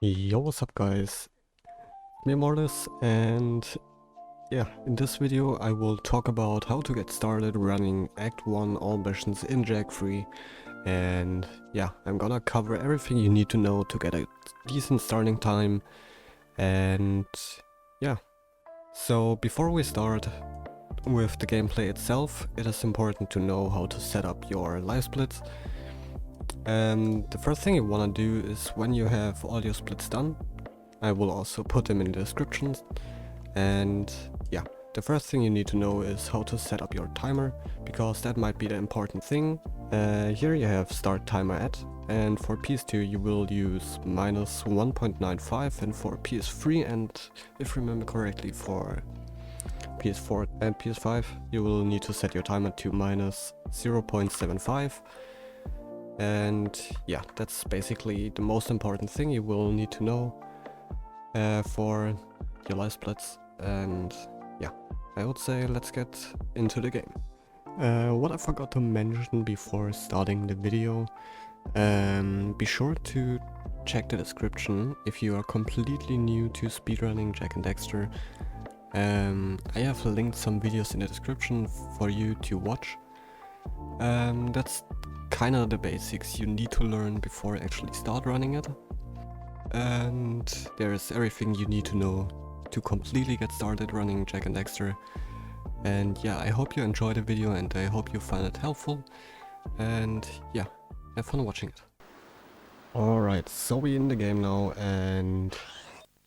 Yo, what's up guys? Me Mortis, and yeah, in this video I will talk about how to get started running Act 1 all missions in Jak Free. And yeah, I'm gonna cover everything you need to know to get a decent starting time. And yeah, so before we start with the gameplay itself, it is important to know how to set up your life splits. The first thing you wanna do is, when you have all your splits done, I will also put them in the descriptions. And yeah, the first thing you need to know is how to set up your timer, because that might be the important thing. Here you have start timer at, and for PS2 you will use minus 1.95, and for PS3 and, if I remember correctly, for PS4 and PS5 you will need to set your timer to minus 0.75. And yeah, that's basically the most important thing you will need to know for your life splits. And yeah, I would say let's get into the game. What I forgot to mention before starting the video, be sure to check the description if you are completely new to speedrunning Jak and Daxter. I have linked some videos in the description for you to watch. That's kinda the basics you need to learn before actually start running it. And there's everything you need to know to completely get started running Jak and Daxter. And yeah, I hope you enjoyed the video and I hope you find it helpful. And yeah, have fun watching it. Alright, so we're in the game now, and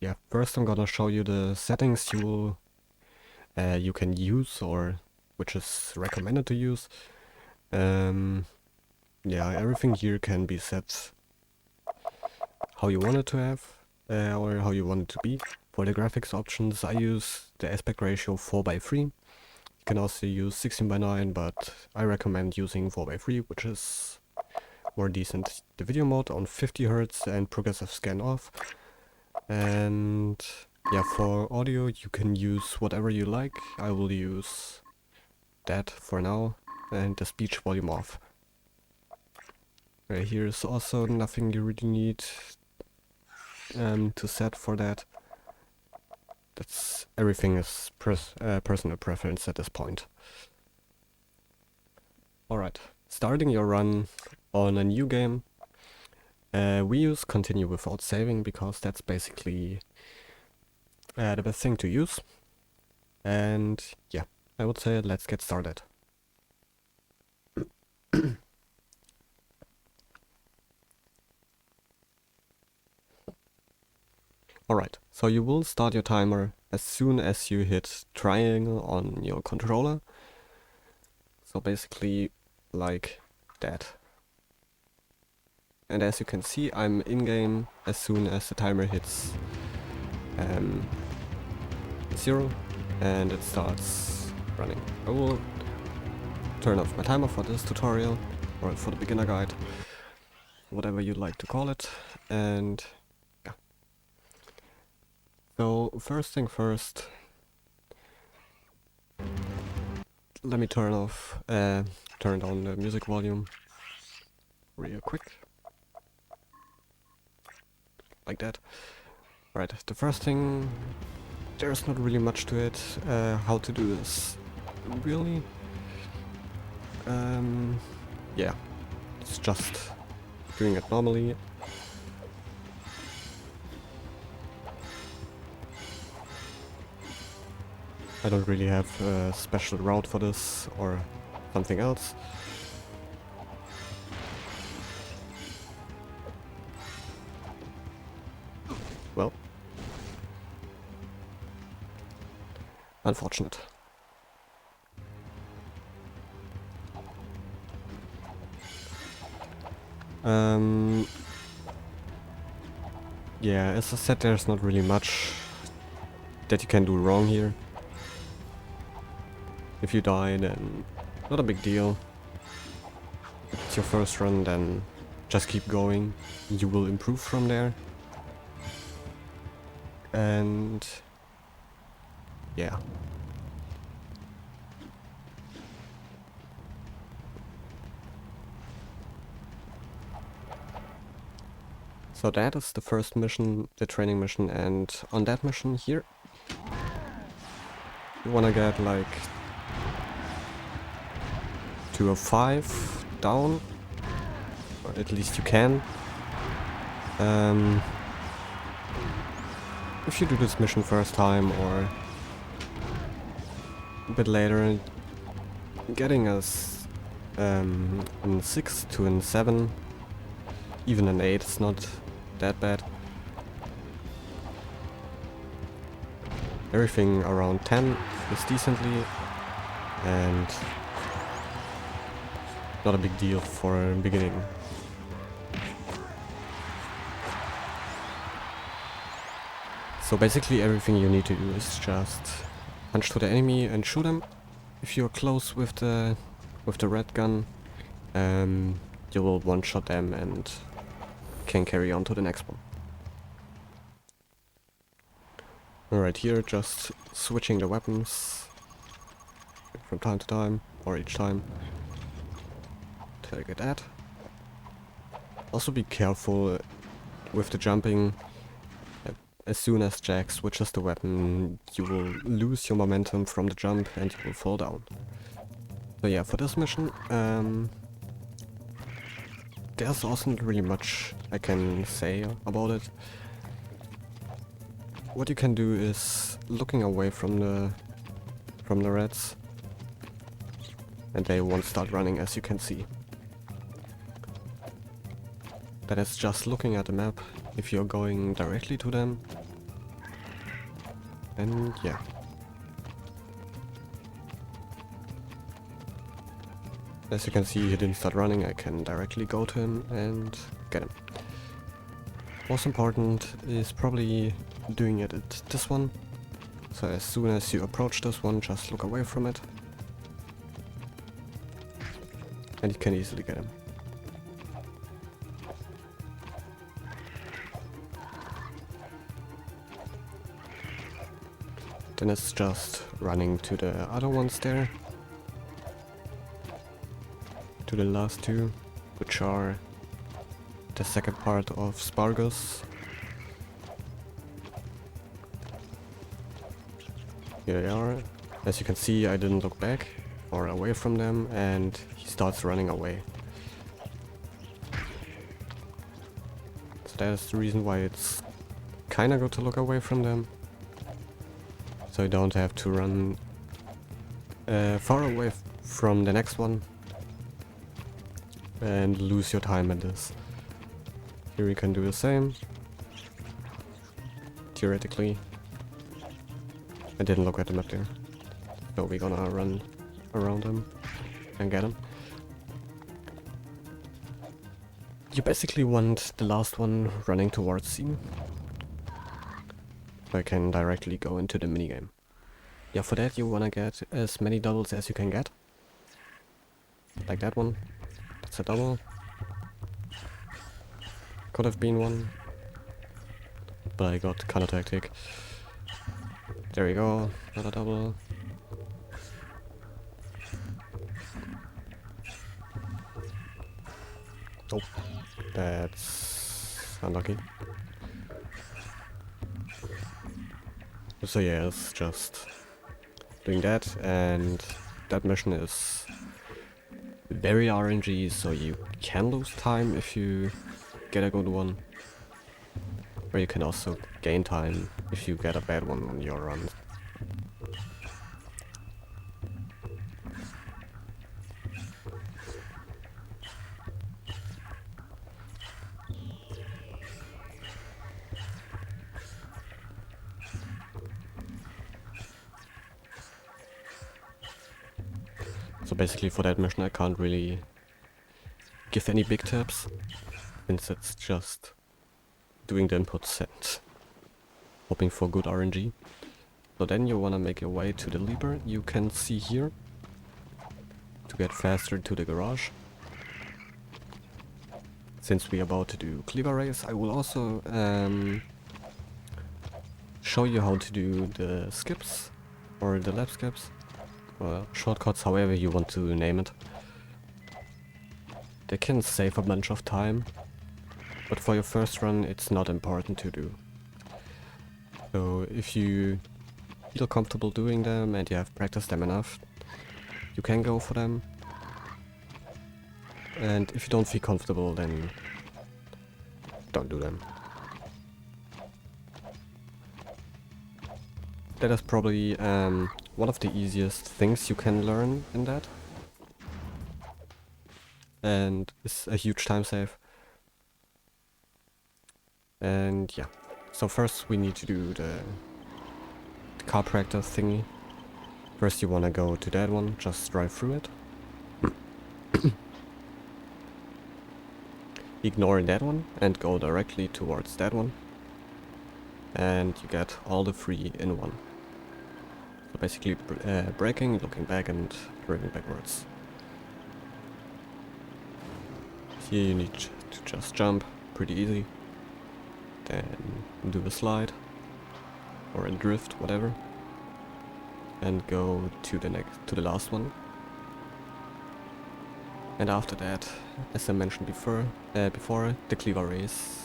yeah, first I'm gonna show you the settings you can use, or which is recommended to use. Yeah, everything here can be set how you want it to have, or how you want it to be. For the graphics options, I use the aspect ratio 4:3. You can also use 16:9, but I recommend using 4:3, which is more decent. The video mode on 50 Hz and progressive scan off. And yeah, for audio you can use whatever you like. I will use that for now, and the speech volume off. Here's also nothing you really need to set for that. That's everything is personal preference at this point. Alright, starting your run on a new game, we use continue without saving, because that's basically the best thing to use. And yeah, I would say let's get started. Alright, so you will start your timer as soon as you hit triangle on your controller. So basically like that. And as you can see, I'm in-game as soon as the timer hits 0 and it starts running. I will turn off my timer for this tutorial, or for the beginner guide, whatever you'd like to call it. And yeah. So first thing first, let me turn down the music volume real quick. Like that. Right, the first thing, there's not really much to it. How to do this, really? Yeah, it's just doing it normally. I don't really have a special route for this or something else. Well, unfortunate. Yeah, as I said, there's not really much that you can do wrong here. If you die, then not a big deal. If it's your first run, then just keep going. You will improve from there. And yeah. So that is the first mission, the training mission, and on that mission here, you wanna get like 2 or 5 down, or at least you can. If you do this mission first time or a bit later, getting us an 6 to an 7, even an 8 is not that bad. Everything around 10 is decently, and not a big deal for a beginning. So basically everything you need to do is just punch to the enemy and shoot him. If you're close with the red gun, you will one-shot them and can carry on to the next one. Alright, here just switching the weapons from time to time, or each time, till I get that. Also be careful with the jumping. As soon as Jak switches the weapon, you will lose your momentum from the jump and you will fall down. So yeah, for this mission, there's also not really much I can say about it. What you can do is looking away from the reds, and they won't start running, as you can see. That is just looking at the map. If you're going directly to them, and yeah. As you can see, he didn't start running. I can directly go to him and get him. Most important is probably doing it at this one. So as soon as you approach this one, just look away from it, and you can easily get him. Then it's just running to the other ones there. To the last two, which are the second part of Spargus. Here they are. As you can see, I didn't look back or away from them, and he starts running away. So that is the reason why it's kinda good to look away from them. So you don't have to run far away from the next one and lose your time at this. Here you can do the same. Theoretically. I didn't look at the map there. So we're gonna run around him and get him. You basically want the last one running towards him. I can directly go into the minigame. Yeah, for that you wanna get as many doubles as you can get. Like that one. That's a double. Could have been one, but I got counter tactic. There we go, another double. Oh, that's unlucky. So yeah, it's just doing that, and that mission is very RNG, so you can lose time if you get a good one. Or you can also gain time if you get a bad one on your run. So basically for that mission I can't really give any big tips, since it's just doing the inputs and hoping for good RNG. So then you wanna make your way to the Lieber, you can see here, to get faster to the garage. Since we're about to do Lieber Race, I will also show you how to do the skips, or the lap skips, or shortcuts, however you want to name it. They can save a bunch of time, but for your first run it's not important to do. So if you feel comfortable doing them and you have practiced them enough, you can go for them. And if you don't feel comfortable, then don't do them. That is probably one of the easiest things you can learn in that. And it's a huge time save. And yeah, so first we need to do the car practice thingy. First you wanna go to that one, just drive through it. Ignore that one and go directly towards that one. And you get all the three in one. So basically braking, looking back and driving backwards. Here you need to just jump, pretty easy. Then do a slide or a drift, whatever. And go to the last one. And after that, as I mentioned before, the Lieber Race.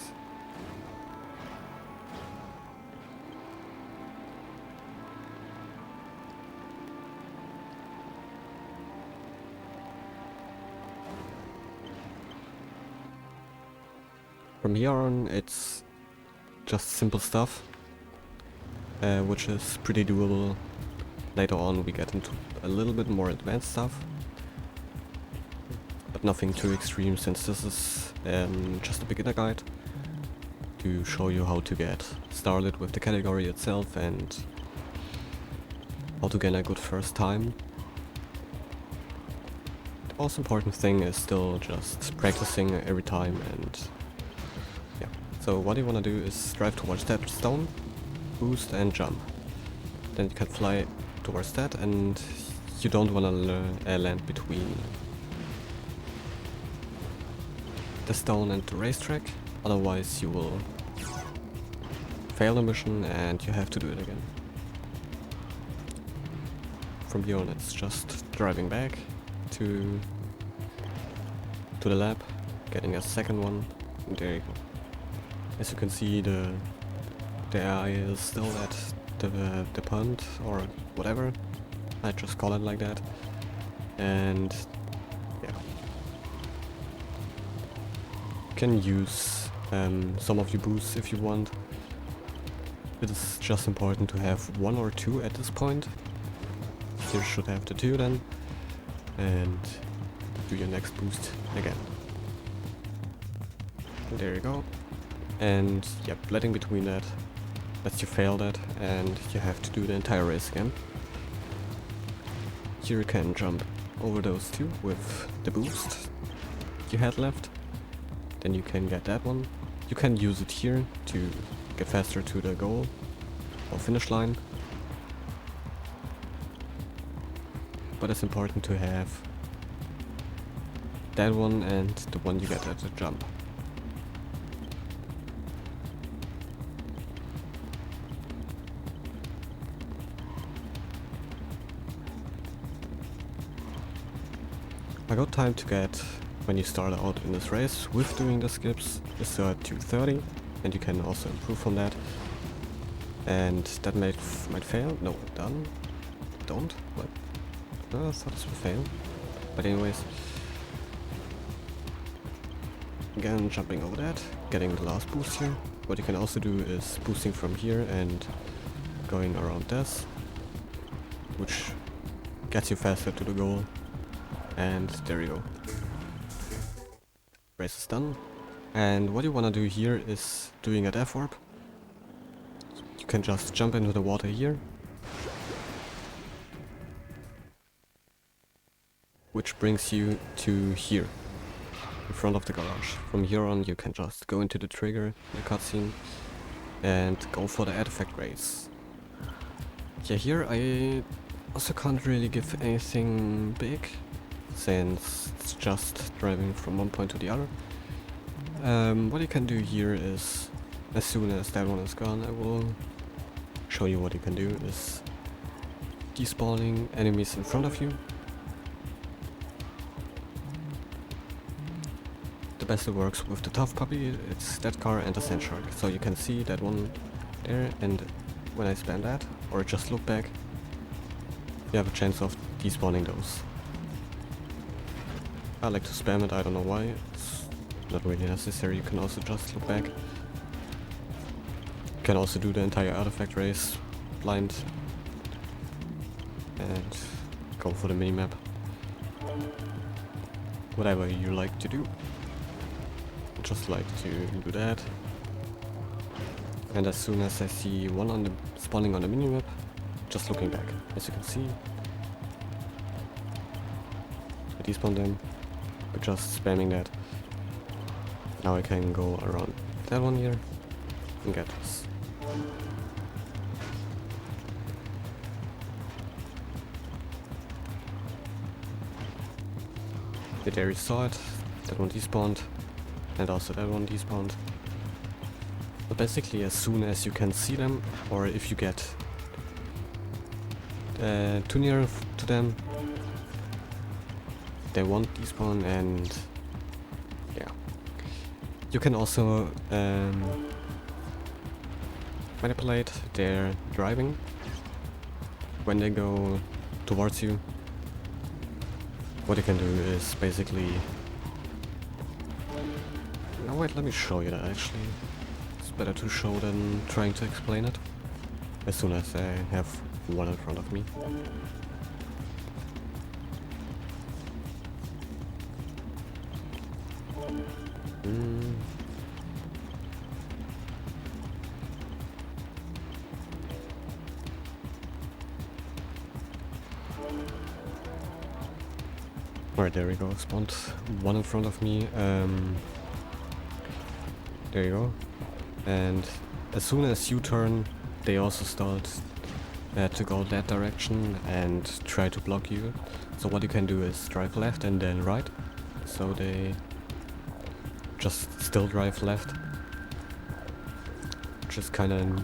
From here on, it's just simple stuff, which is pretty doable. Later on we get into a little bit more advanced stuff, but nothing too extreme, since this is just a beginner guide to show you how to get started with the category itself and how to get a good first time. The most important thing is still just practicing every time. And yeah, so what you want to do is drive towards that stone, boost and jump. Then you can fly towards that, and you don't want to land between the stone and the racetrack, otherwise you will fail the mission and you have to do it again. From here on it's just driving back to the lab, getting a second one, and there you go. As you can see, the AI is still at the pond or whatever, I just call it like that. And yeah, you can use some of your boosts if you want. It is just important to have one or two at this point. You should have the two then, and do your next boost again. There you go. And yep, letting between that lets you fail that, and you have to do the entire race again. Here you can jump over those two with the boost you had left. Then you can get that one. You can use it here to get faster to the goal or finish line. But it's important to have that one and the one you get at the jump. A good time to get when you start out in this race with doing the skips is 2:30, and you can also improve from that. And that might fail. No, done. Don't. What? No, I thought this would fail. But anyways, again jumping over that, getting the last boost here. What you can also do is boosting from here and going around this, which gets you faster to the goal. And there you go. Race is done. And what you want to do here is doing a Dex Warp. You can just jump into the water here, which brings you to here, in front of the garage. From here on you can just go into the trigger, the cutscene, and go for the artifact race. Yeah, here I also can't really give anything big, since it's just driving from one point to the other. What you can do here is, as soon as that one is gone, I will show you what you can do, is despawning enemies in front of you. The best it works with the Tough Puppy, it's that car and the Sand Shark. So you can see that one there, and when I spam that, or just look back, you have a chance of despawning those. I like to spam it, I don't know why, it's not really necessary, you can also just look back. You can also do the entire artifact race blind and go for the minimap. Whatever you like to do. Just like to do that. And as soon as I see one on the spawning on the minimap, just looking back. As you can see, I despawned them, but just spamming that. Now I can go around that one here and get this. There you saw it, that one despawned, and also that one despawned. But basically as soon as you can see them, or if you get too near to them, they won't despawn. And yeah, you can also manipulate their driving when they go towards you. What you can do is basically... No, wait, let me show you that actually. It's better to show than trying to explain it. As soon as I have one in front of me. Alright, there we go, spawned one in front of me. There you go. And as soon as you turn, they also start to go that direction and try to block you. So what you can do is drive left and then right. So they just still drive left. Which is kinda...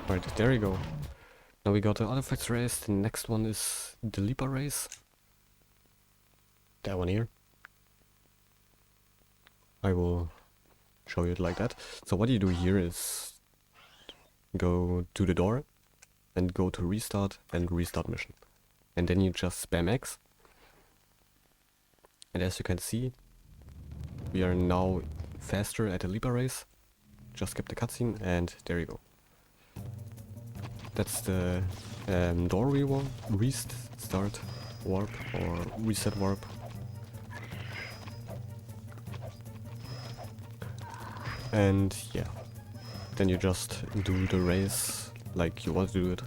Right, there you go. Now we got the artifacts race. The next one is the Lieber Race. That one here. I will show you it like that. So what you do here is go to the door and go to restart and restart mission. And then you just spam X. And as you can see, we are now faster at the Lieber Race. Just skip the cutscene and there you go. That's the door restart warp or reset warp. And yeah, then you just do the race like you want to do it.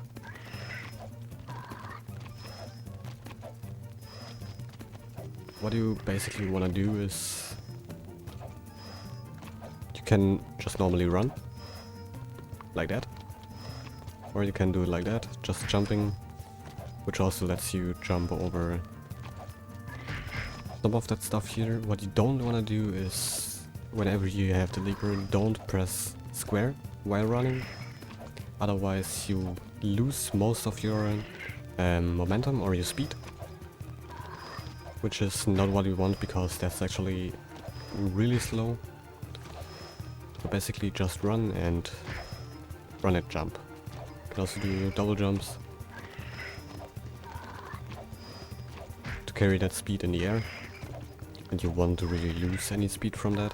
What you basically want to do is you can just normally run like that. Or you can do it like that, just jumping, which also lets you jump over some of that stuff here. What you don't want to do is, whenever you have the lever, don't press square while running. Otherwise you lose most of your momentum or your speed. Which is not what you want, because that's actually really slow. So basically just run and jump. You can also do double jumps to carry that speed in the air, and you want to really lose any speed from that.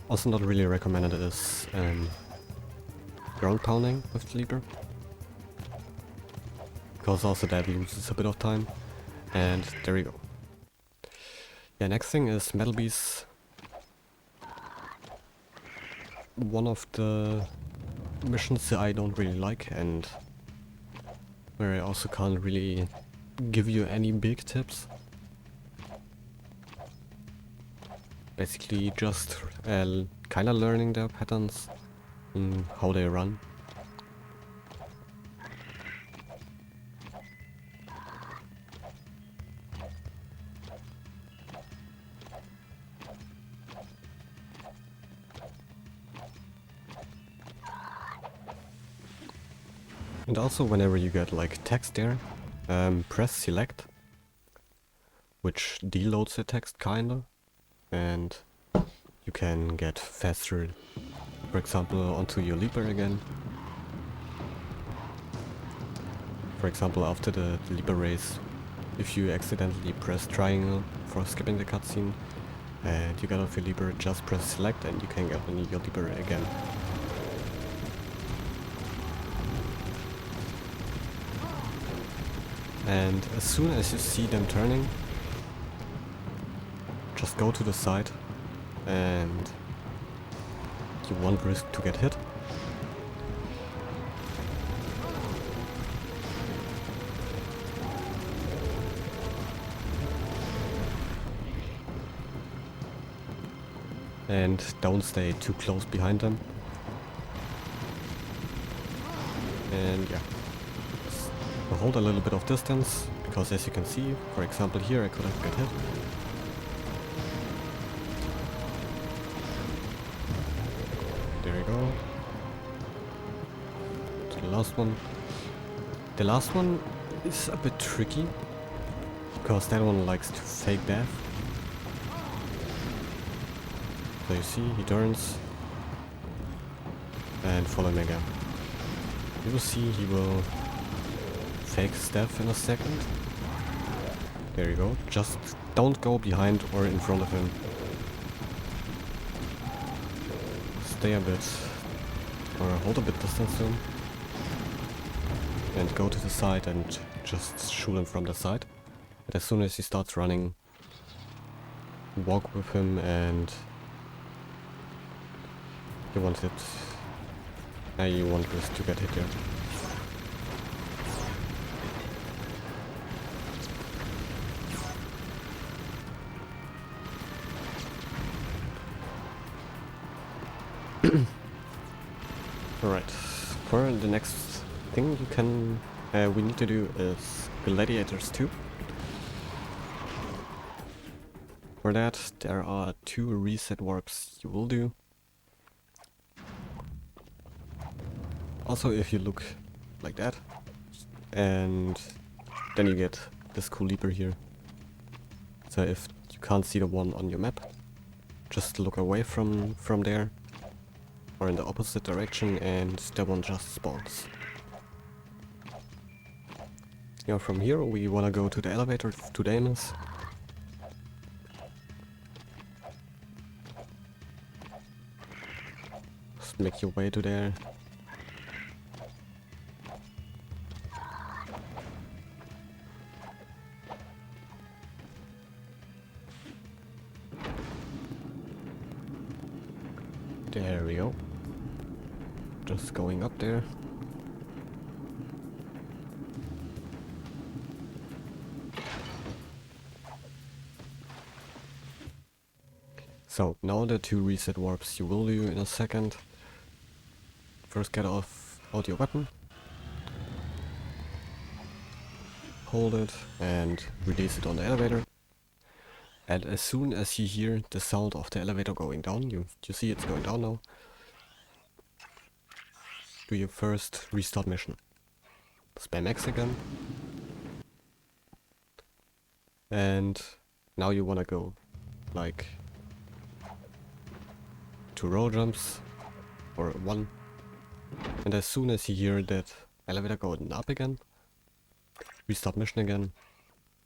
Also not really recommended is ground pounding with the lever, because also that loses a bit of time. And there you go. Yeah, next thing is Metal Beast. One of the missions I don't really like, and where I also can't really give you any big tips. Basically just kinda learning their patterns and how they run. And also whenever you get like text there, press select, which deloads the text kinda, and you can get faster, for example, onto your Lieber again. For example, after the Lieber Race, if you accidentally press triangle for skipping the cutscene and you get off your Lieber, just press select and you can get on your Lieber again. And as soon as you see them turning, just go to the side and you won't risk to get hit. And don't stay too close behind them. And yeah, hold a little bit of distance, because as you can see, for example here I could have got hit. There we go. To the last one. The last one is a bit tricky, because that one likes to fake death. So you see, he turns and follow him again. You will see he will fake his death in a second. There you go. Just don't go behind or in front of him. Stay a bit, or hold a bit distance to him. And go to the side and just shoot him from the side. And as soon as he starts running, walk with him and you want it. You want this to get hit here. Alright, for the next thing you can we need to do is Gladiators 2. For that there are 2 reset warps you will do. Also, if you look like that, and then you get this cool leaper here. So if you can't see the one on your map, just look away from there, or in the opposite direction, and that one just spawns. Yeah, from here we wanna go to the elevator to Damus. Just make your way to there. There we go. Just going up there. So, now the 2 reset warps you will do in a second. First get out your weapon. Hold it and release it on the elevator. And as soon as you hear the sound of the elevator going down, you see it's going down now, do your first restart mission. Spam X again. And now you wanna go like 2 roll jumps or 1. And as soon as you hear that elevator going up again, restart mission again,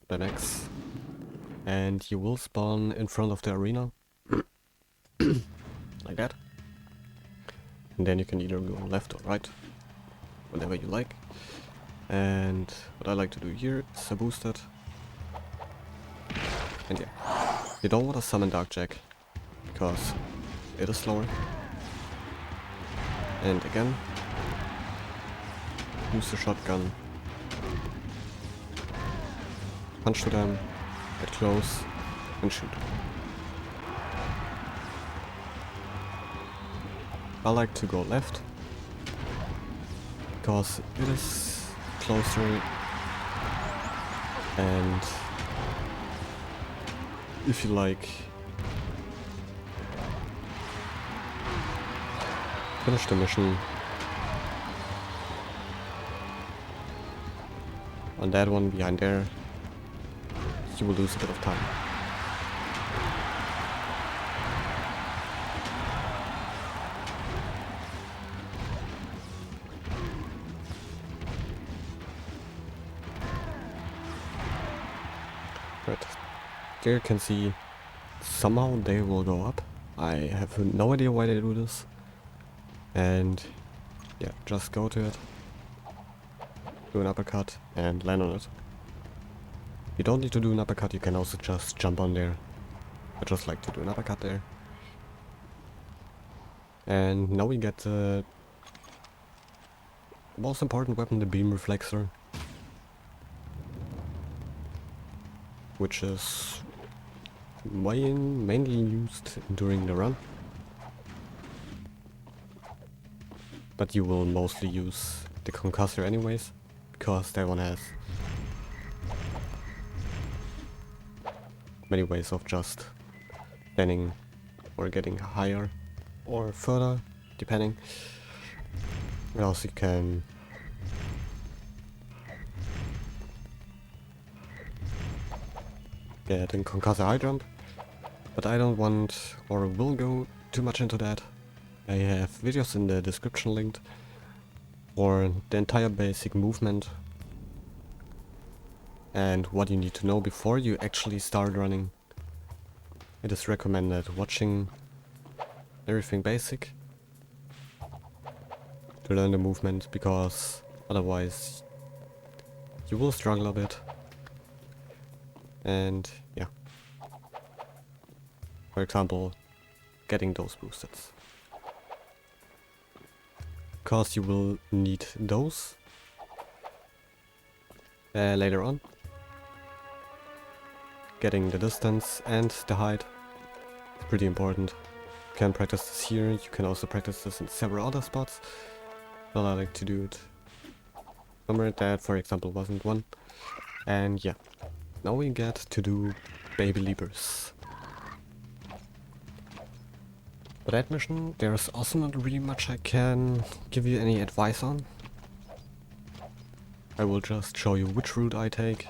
spam X. And you will spawn in front of the arena, like that. And then you can either go left or right, whatever you like. And what I like to do here is a boosted. And yeah, you don't want to summon Dark Jack, because it is slower. And again, use the shotgun, punch to them, get close, and shoot. I like to go left, because it is closer, and if you like finish the mission on that one behind there, you will lose a bit of time. Right, there you can see somehow they will go up. I have no idea why they do this. And yeah, just go to it, do an uppercut and land on it. You don't need to do an uppercut, you can also just jump on there. I just like to do an uppercut there. And now we get the most important weapon, the beam reflexor, which is mainly used during the run. But you will mostly use the Concussor anyways, because that one has many ways of just landing or getting higher or further, depending. And also you can get a Concussor high jump, but I don't want or will go too much into that. I have videos in the description linked for the entire basic movement and what you need to know before you actually start running. It is recommended watching everything basic to learn the movement, because otherwise you will struggle a bit. And yeah, for example, getting those boosteds, because you will need those later on. Getting the distance and the height is pretty important. You can practice this here, you can also practice this in several other spots, but I like to do it somewhere. That, for example, wasn't one. And yeah, now we get to do baby leapers. For that mission, there's also not really much I can give you any advice on. I will just show you which route I take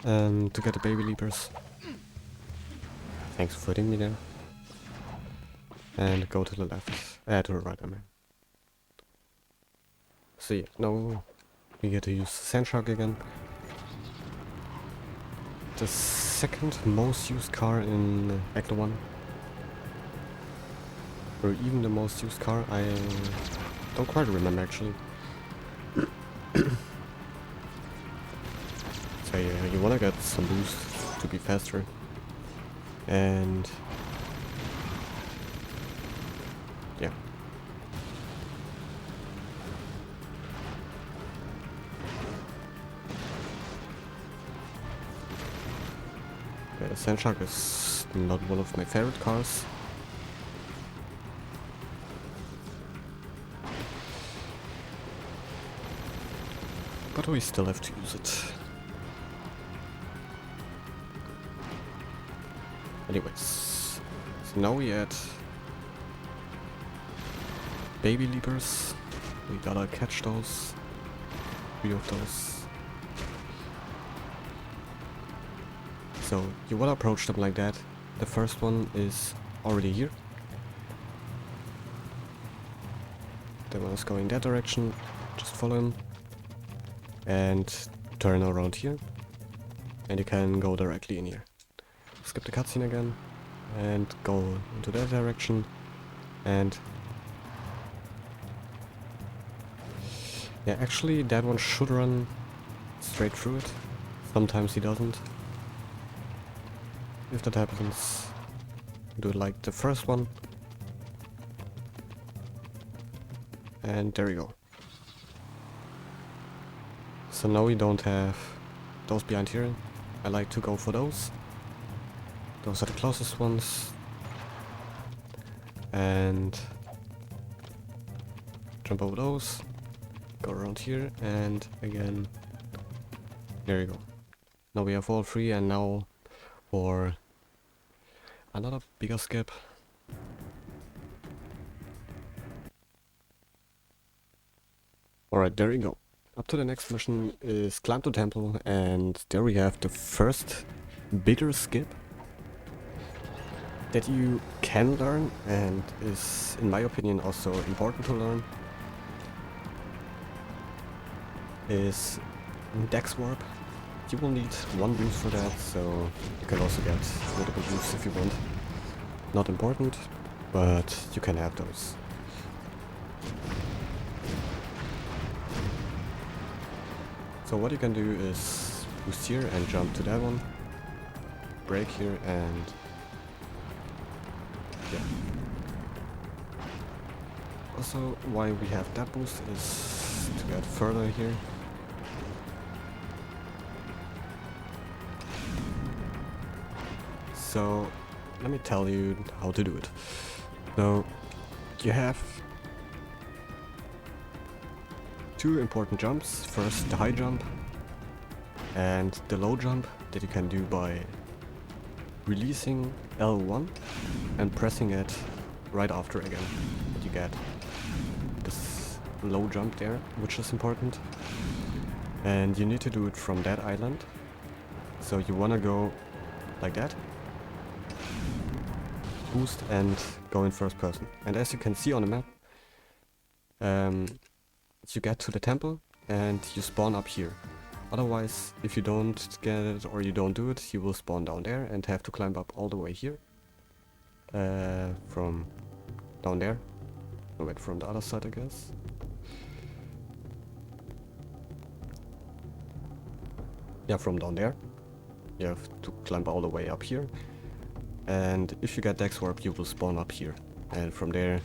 to get the baby leapers. Thanks for hitting me there. And go to the left, to the right, I mean. So yeah, now we get to use Sand Shark again. The second most used car in Act 1. Or even the most used car, I don't quite remember actually. So yeah, you wanna get some boost to be faster. And yeah. Sand Shark is not one of my favorite cars. But we still have to use it. Anyways, so now we add baby leapers. We gotta catch those. 3 of those. So you wanna approach them like that. The first one is already here. The one is going that direction. Just follow him. And turn around here. And you can go directly in here. Skip the cutscene again. And go into that direction. And yeah, actually that one should run straight through it. Sometimes he doesn't. If that happens, do it like the first one. And there we go. So now we don't have those behind here. I like to go for those. Those are the closest ones. And jump over those. Go around here and again. There you go. Now we have all 3, and now for another bigger skip. Alright, there you go. Up to the next mission is climb to temple, and there we have the first bigger skip that you can learn and is, in my opinion, also important to learn, is Dex Warp. You will need one boost for that, so you can also get multiple boosts if you want. Not important, but you can have those. So what you can do is boost here and jump to that one, break here, and yeah. Also, why we have that boost is to get further here. So let me tell you how to do it. So you have two important jumps. First, the high jump and the low jump that you can do by releasing L1 and pressing it right after again. And you get this low jump there, which is important. And you need to do it from that island. So you want to go like that. Boost and go in first person. And as you can see on the map, you get to the temple and you spawn up here. Otherwise, if you don't get it or you don't do it, you will spawn down there and have to climb up all the way here. From down there. No, wait, from the other side, I guess. Yeah, from down there. You have to climb all the way up here. And if you get Dex Warp, you will spawn up here. And from there,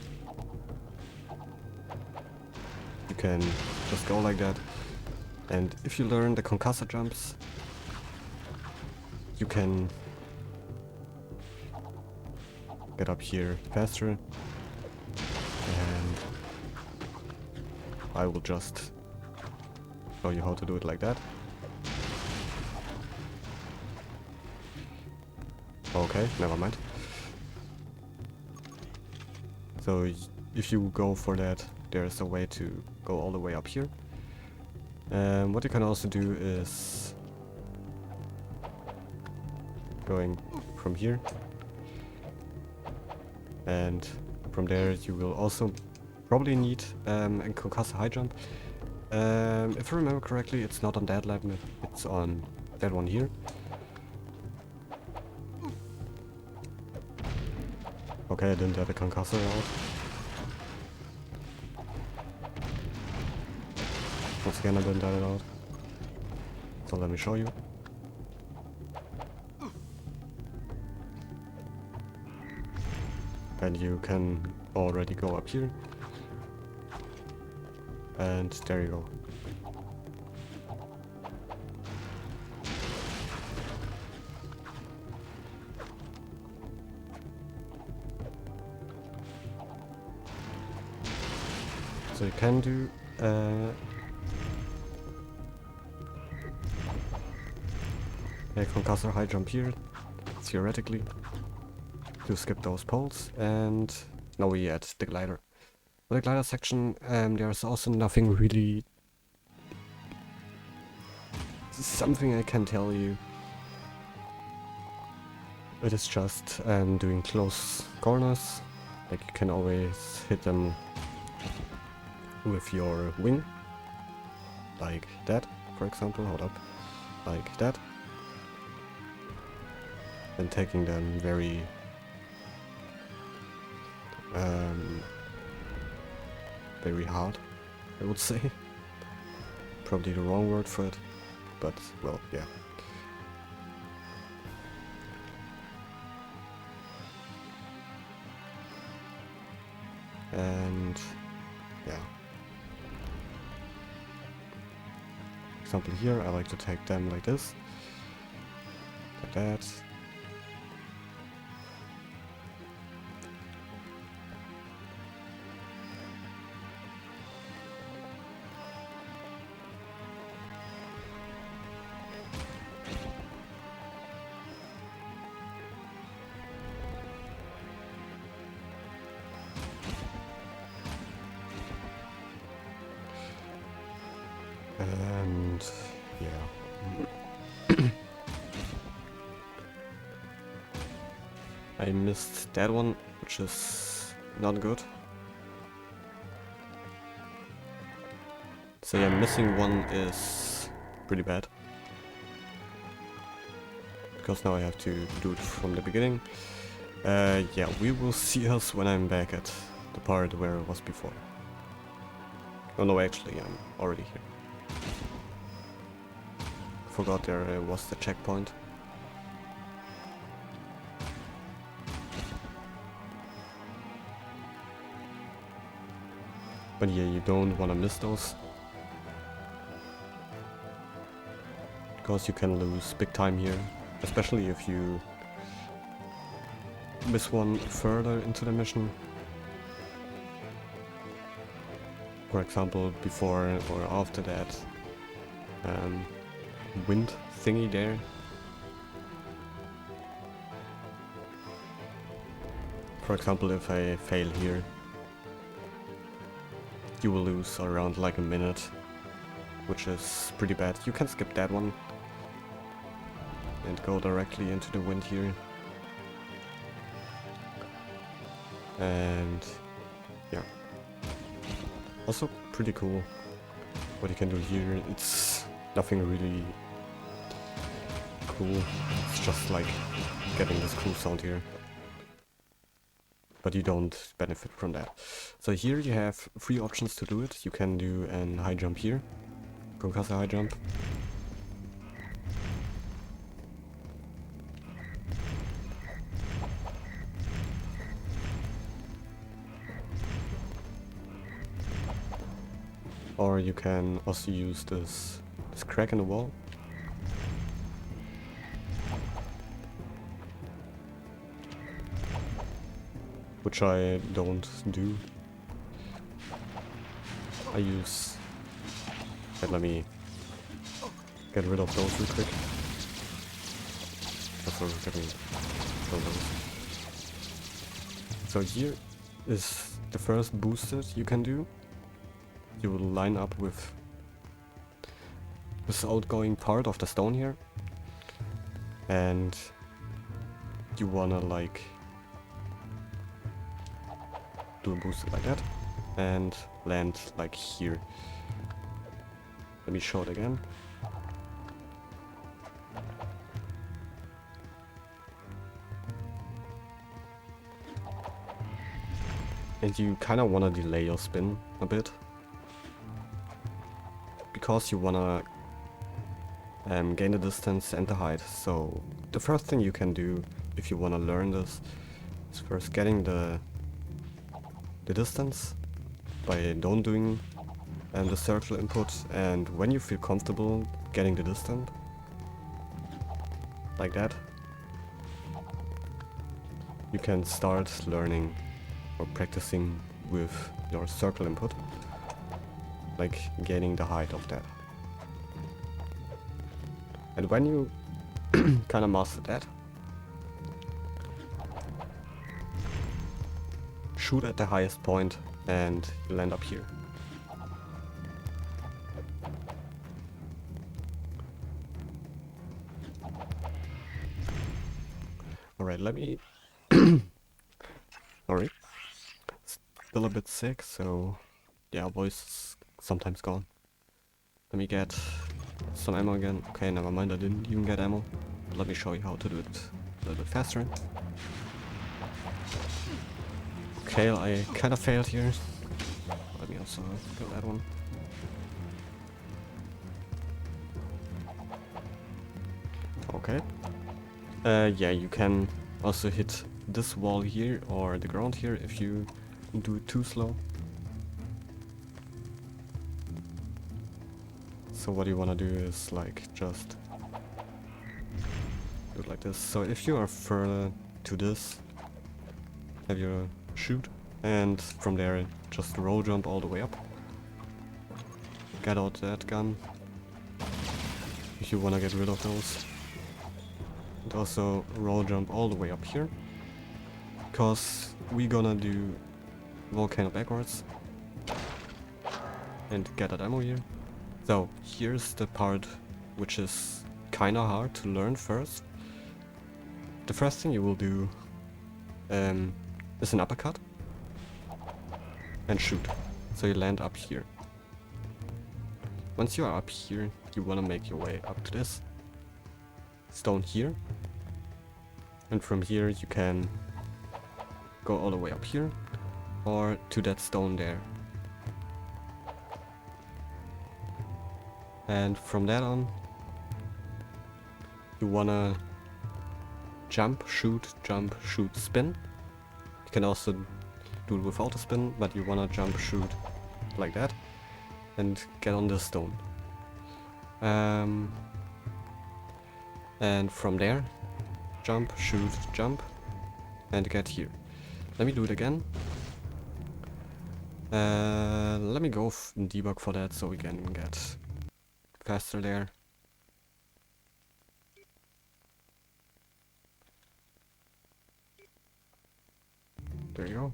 you can just go like that. And if you learn the Concussor jumps, you can get up here faster. And I will just show you how to do it like that. Okay, never mind. So if you go for that, there's a way to go all the way up here. What you can also do is going from here, and from there you will also probably need a Concussor high jump. If I remember correctly, it's not on that lab map, it's on that one here. Okay, I didn't have a Concussor out. Once again, I didn't have it out. So let me show you. And you can already go up here. And there you go. So you can do a Concussor high jump here, theoretically, to skip those poles, and now we add the glider. For the glider section, there's also nothing really something I can tell you. It is just doing close corners, like you can always hit them with your wing, like that, for example, hold up, like that. And taking them very very hard, I would say. Probably the wrong word for it, but well, yeah. And yeah. Example here, I like to take them like this, like that. And yeah. I missed that one, which is not good. So yeah, missing one is pretty bad. Because now I have to do it from the beginning. Yeah, we will see us when I'm back at the part where I was before. Oh no, actually, I'm already here. Forgot there was the checkpoint. But yeah, you don't want to miss those. Because you can lose big time here. Especially if you miss one further into the mission. For example, before or after that wind thingy there. For example, if I fail here, you will lose around like a minute, which is pretty bad. You can skip that one and go directly into the wind here. And yeah, also pretty cool what you can do here. It's nothing really cool, it's just like getting this cool sound here, but you don't benefit from that. So here you have 3 options to do it. You can do an high jump here, Concussor high jump. Or you can also use this crack in the wall. Which I don't do. I use... let me get rid of those real quick. Let me kill those. So here is the first boosted you can do. You will line up with this outgoing part of the stone here, and you wanna like do a boost like that and land like here. Let me show it again. And you kinda wanna delay your spin a bit, because you wanna gain the distance and the height. So the first thing you can do if you wanna learn this is first getting the distance by don't doing the circle input, and when you feel comfortable getting the distance like that, you can start learning or practicing with your circle input, like gaining the height of that. And when you kinda master that, shoot at the highest point and you land up here. Alright, let me... Sorry. Still a bit sick, so... yeah, voice is sometimes gone. Let me get some ammo again. Okay, never mind, I didn't even get ammo. But let me show you how to do it a little bit faster. Okay, I kinda failed here. Let me also kill that one. Okay. Yeah, you can also hit this wall here or the ground here if you do it too slow. So what you wanna do is like just do it like this. So if you are further to this, have your shoot, and from there just roll jump all the way up. Get out that gun if you wanna get rid of those. And also roll jump all the way up here, because we're gonna do volcano backwards and get that ammo here. So here's the part which is kinda hard to learn first. The first thing you will do is an uppercut and shoot. So you land up here. Once you are up here, you wanna make your way up to this stone here. And from here you can go all the way up here or to that stone there. And from that on, you wanna jump, shoot, spin. You can also do it without a spin, but you wanna jump, shoot like that and get on this stone. And from there, jump, shoot, jump and get here. Let me do it again. Let me go debug for that so we can get faster there. There you go.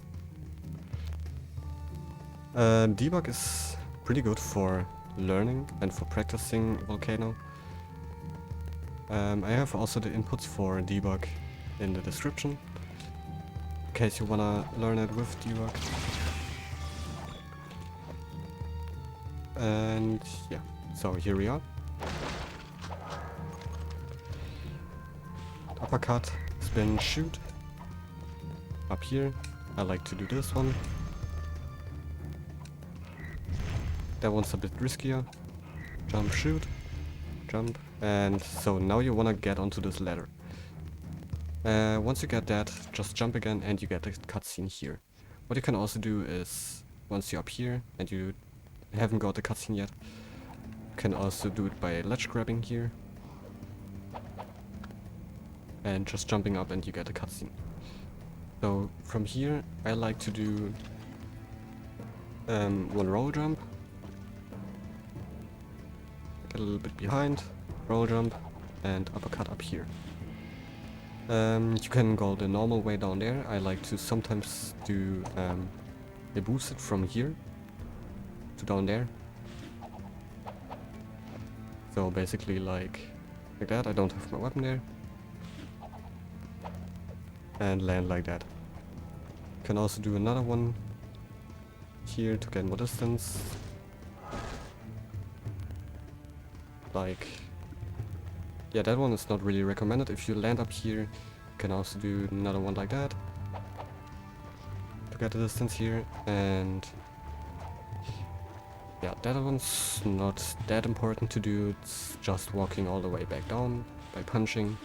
Debug is pretty good for learning and for practicing Volcano. I have also the inputs for debug in the description, in case you wanna learn it with debug. And yeah, so here we are. Uppercut, spin, shoot. Up here, I like to do this one. That one's a bit riskier. Jump, shoot, jump. And so now you wanna get onto this ladder. Once you get that, just jump again and you get the cutscene here. What you can also do is, once you're up here and you haven't got the cutscene yet, you can also do it by ledge grabbing here. And just jumping up and you get a cutscene. So from here I like to do one roll jump. Get a little bit behind, roll jump and uppercut up here. You can go the normal way down there. I like to sometimes do a boosted from here to down there. So basically like that. I don't have my weapon there. And land like that. Can also do another one here to get more distance. Like, yeah, that one is not really recommended. If you land up here, you can also do another one like that to get the distance here. And yeah, that one's not that important to do. It's just walking all the way back down by punching.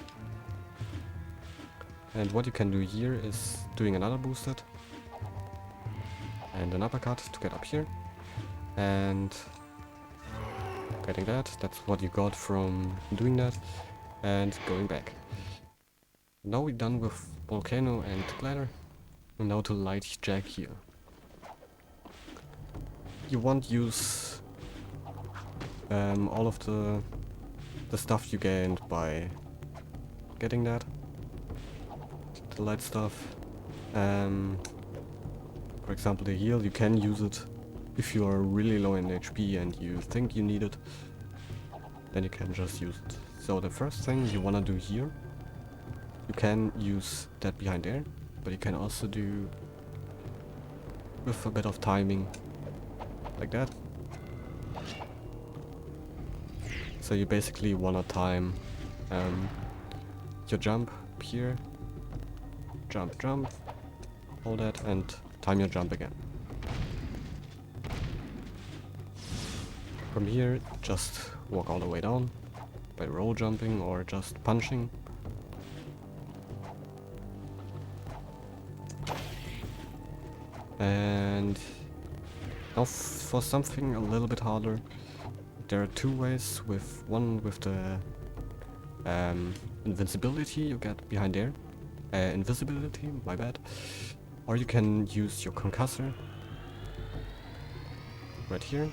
And what you can do here is doing another boosted and an uppercut to get up here and getting that. That's what you got from doing that and going back. Now we're done with Volcano and Glider. And now to light Jak here. You won't use all of the stuff you gained by getting that. The light stuff. For example, the heal, you can use it if you are really low in HP and you think you need it, then you can just use it. So the first thing you wanna do here, you can use that behind there, but you can also do with a bit of timing, like that. So you basically wanna time your jump here. Jump, jump, hold that and time your jump again. From here, just walk all the way down by roll jumping or just punching. And now for something a little bit harder, there are two ways. One with the invincibility you get behind there. Invisibility, my bad. Or you can use your Concussor right here.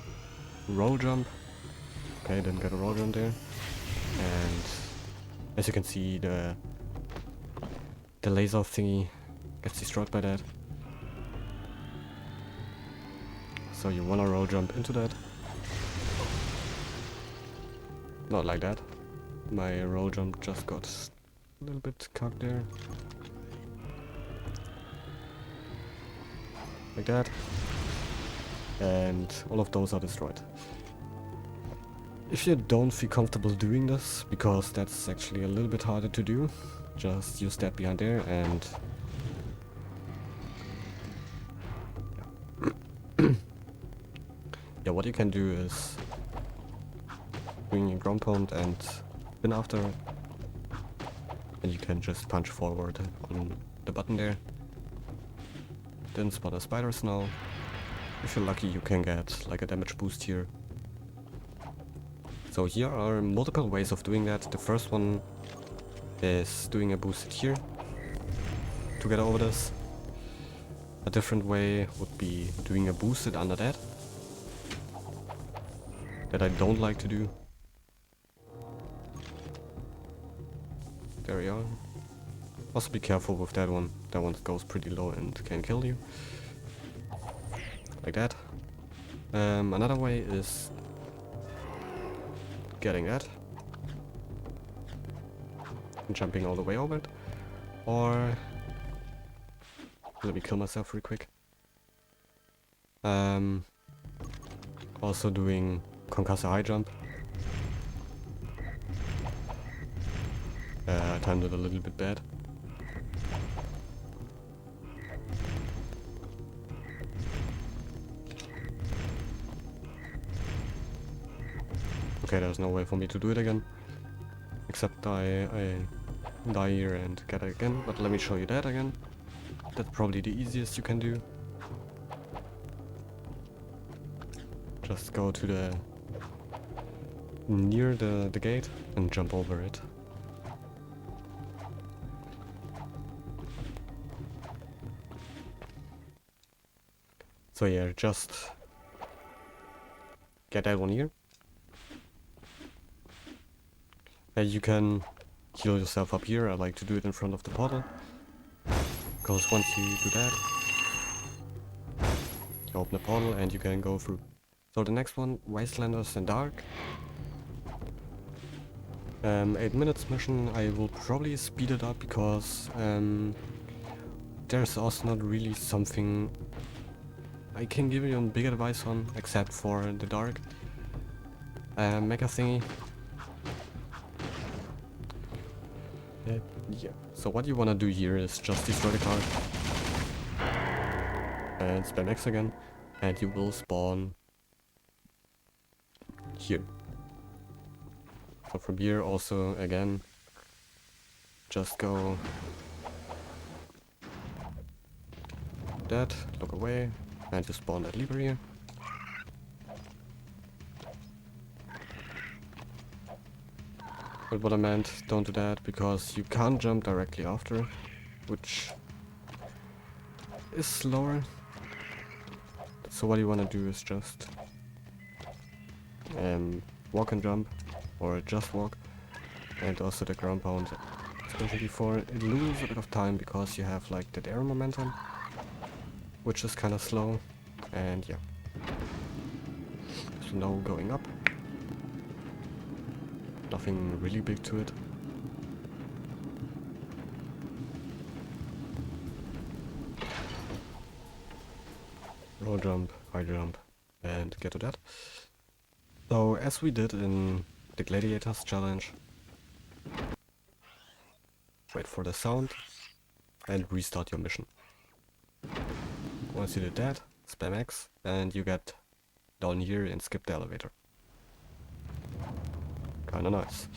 Roll jump. Okay, then get a roll jump there. And as you can see, the laser thingy gets destroyed by that. So you wanna roll jump into that. Not like that. My roll jump just got a little bit cocked there. Like that. And all of those are destroyed. If you don't feel comfortable doing this, because that's actually a little bit harder to do, just use that behind there and... yeah, what you can do is bring your ground pound and spin after, and you can just punch forward on the button there. Then spawn a spiders now. If you're lucky, you can get like a damage boost here. So here are multiple ways of doing that. The first one is doing a boosted here to get over this. A different way would be doing a boosted under that. That I don't like to do. There we are. Also be careful with that one. That one goes pretty low and can kill you. Like that. Another way is getting that. And jumping all the way over it. Or... let me kill myself real quick. Also doing Concussor high jump. I timed it a little bit bad. Okay, there's no way for me to do it again. Except I die here and get it again. But let me show you that again. That's probably the easiest you can do. Just go to the... near the gate and jump over it. So yeah, just get that one here. You can heal yourself up here. I like to do it in front of the portal. Because once you do that, you open the portal and you can go through. So the next one, Wastelanders and Dark. 8 minutes mission. I will probably speed it up because there's also not really something I can give you big advice on, except for the Dark mecha thingy. Yeah. So what you wanna do here is just destroy the card and spam X again, and you will spawn here. So from here also again, just go that, look away, and you spawn that Lieber here. But what I meant, don't do that, because you can't jump directly after, which is slower. So what you want to do is just walk and jump, or just walk, and also the ground pound, especially for it loses a bit of time because you have like that air momentum, which is kind of slow, and yeah. So now going up. Nothing really big to it. Roll jump, high jump, and get to that. So as we did in the Gladiators challenge, wait for the sound and restart your mission. Once you did that, spam X and you get down here and skip the elevator. Kinda nice.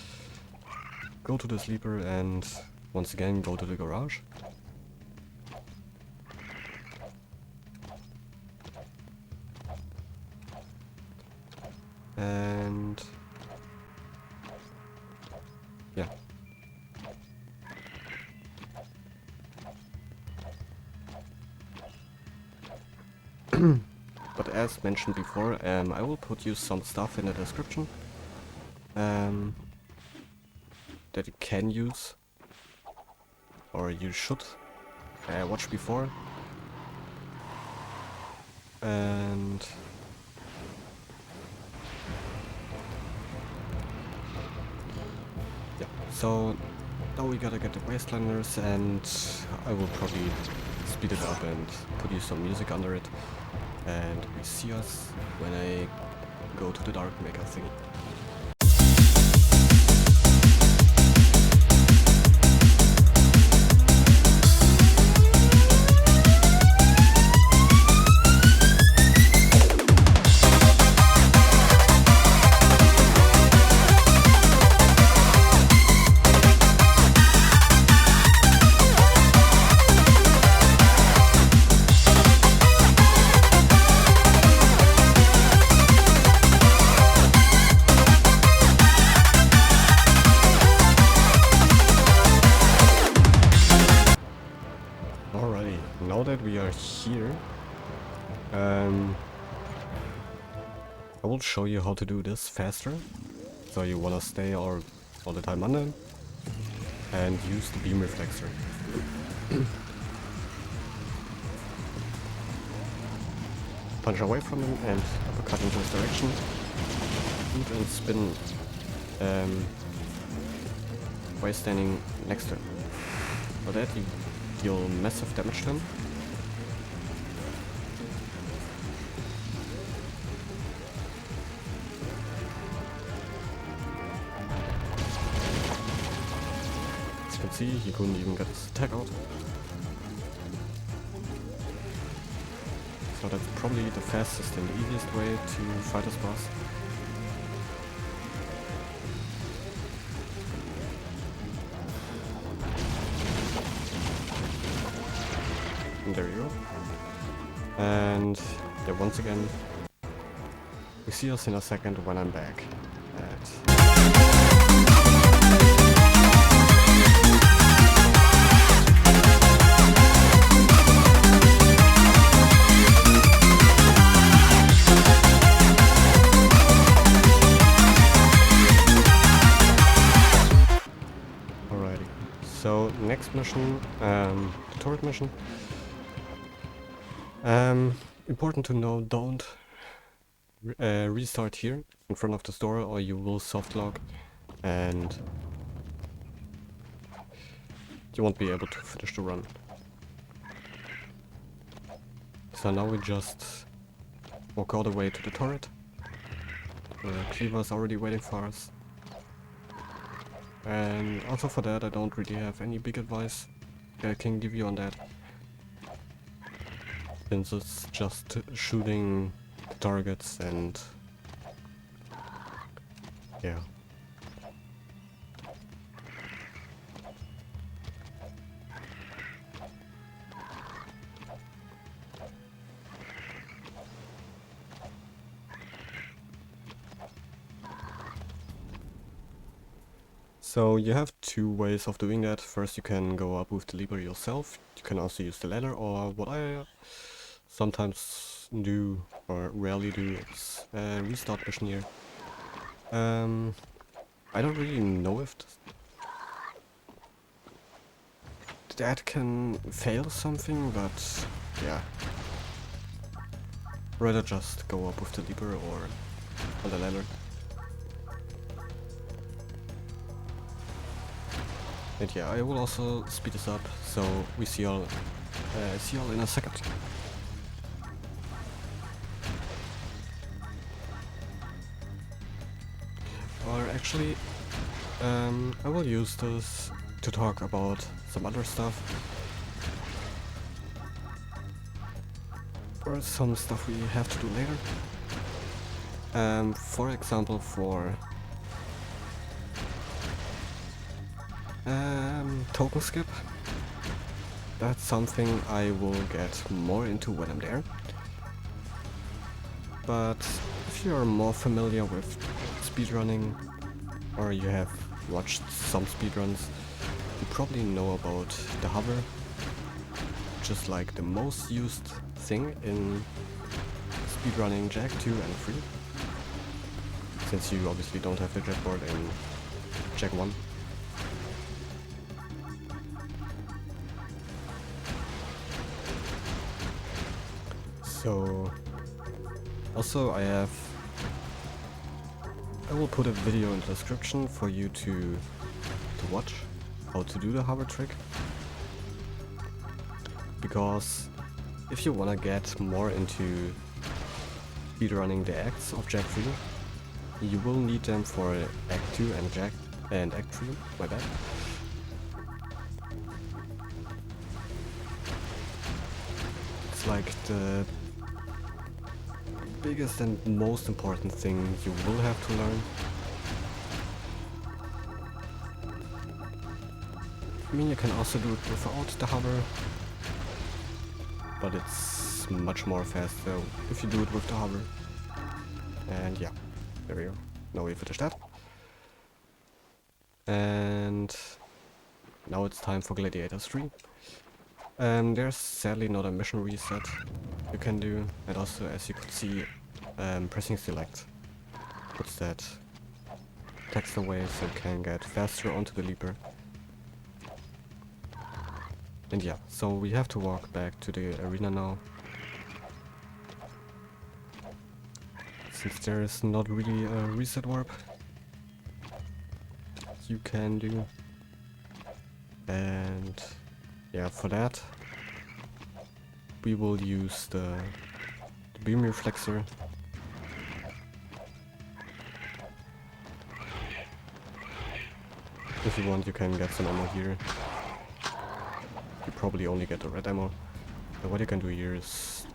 Go to the sleeper and once again go to the garage. And yeah. But as mentioned before, I will put you some stuff in the description that you can use, or you should watch before. And So now we gotta get the Wastelanders, and I will probably speed it up and put you some music under it. And we see us when I go to the Dark Maker thingy. Alrighty, now that we are here, I will show you how to do this faster. So you wanna stay all the time under and use the beam reflexor. Punch away from him and uppercut into his direction. Shoot and spin while standing next to him. For that you deal massive damage to him. As you can see, he couldn't even get his attack out. So that's probably the fastest and easiest way to fight this boss. And there you go. And yeah, once again, we see us in a second when I'm back at... Alrighty, so next mission, the turret mission. Important to know, don't restart here in front of the store or you will soft lock and you won't be able to finish the run. So now we just walk all the way to the turret. The cleaver is already waiting for us. And also for that I don't really have any big advice that I can give you on that. Since it's just shooting targets and yeah. So you have two ways of doing that. First you can go up with the Lieber yourself. You can also use the ladder, or what I sometimes do or rarely do is restart mission here. I don't really know if that can fail something, but yeah. Rather just go up with the Lieber or on the ladder. And yeah, I will also speed this up, so we see y'all in a second. Or actually, I will use this to talk about some other stuff. Or some stuff we have to do later. For example, for token skip. That's something I will get more into when I'm there. But if you're more familiar with speedrunning, or you have watched some speedruns, you probably know about the hover, which is like the most used thing in speedrunning Jak 2 and 3, since you obviously don't have the jetboard in Jak 1. So also I will put a video in the description for you to to watch how to do the hover trick, because if you wanna get more into speedrunning the acts of Jak 3, you will need them for Act 2 and Act 3, my bad. It's like the biggest and most important thing you will have to learn. I mean, you can also do it without the hover, but it's much more faster if you do it with the hover. And yeah, there we go. Now we finish that. And now it's time for Gladiators 3. There's sadly not a mission reset you can do, and also, as you could see, pressing select puts that text away so you can get faster onto the leaper. And yeah, so we have to walk back to the arena now, since there is not really a reset warp you can do. And yeah, for that we will use the beam reflexor. If you want, you can get some ammo here. You probably only get the red ammo. But what you can do here is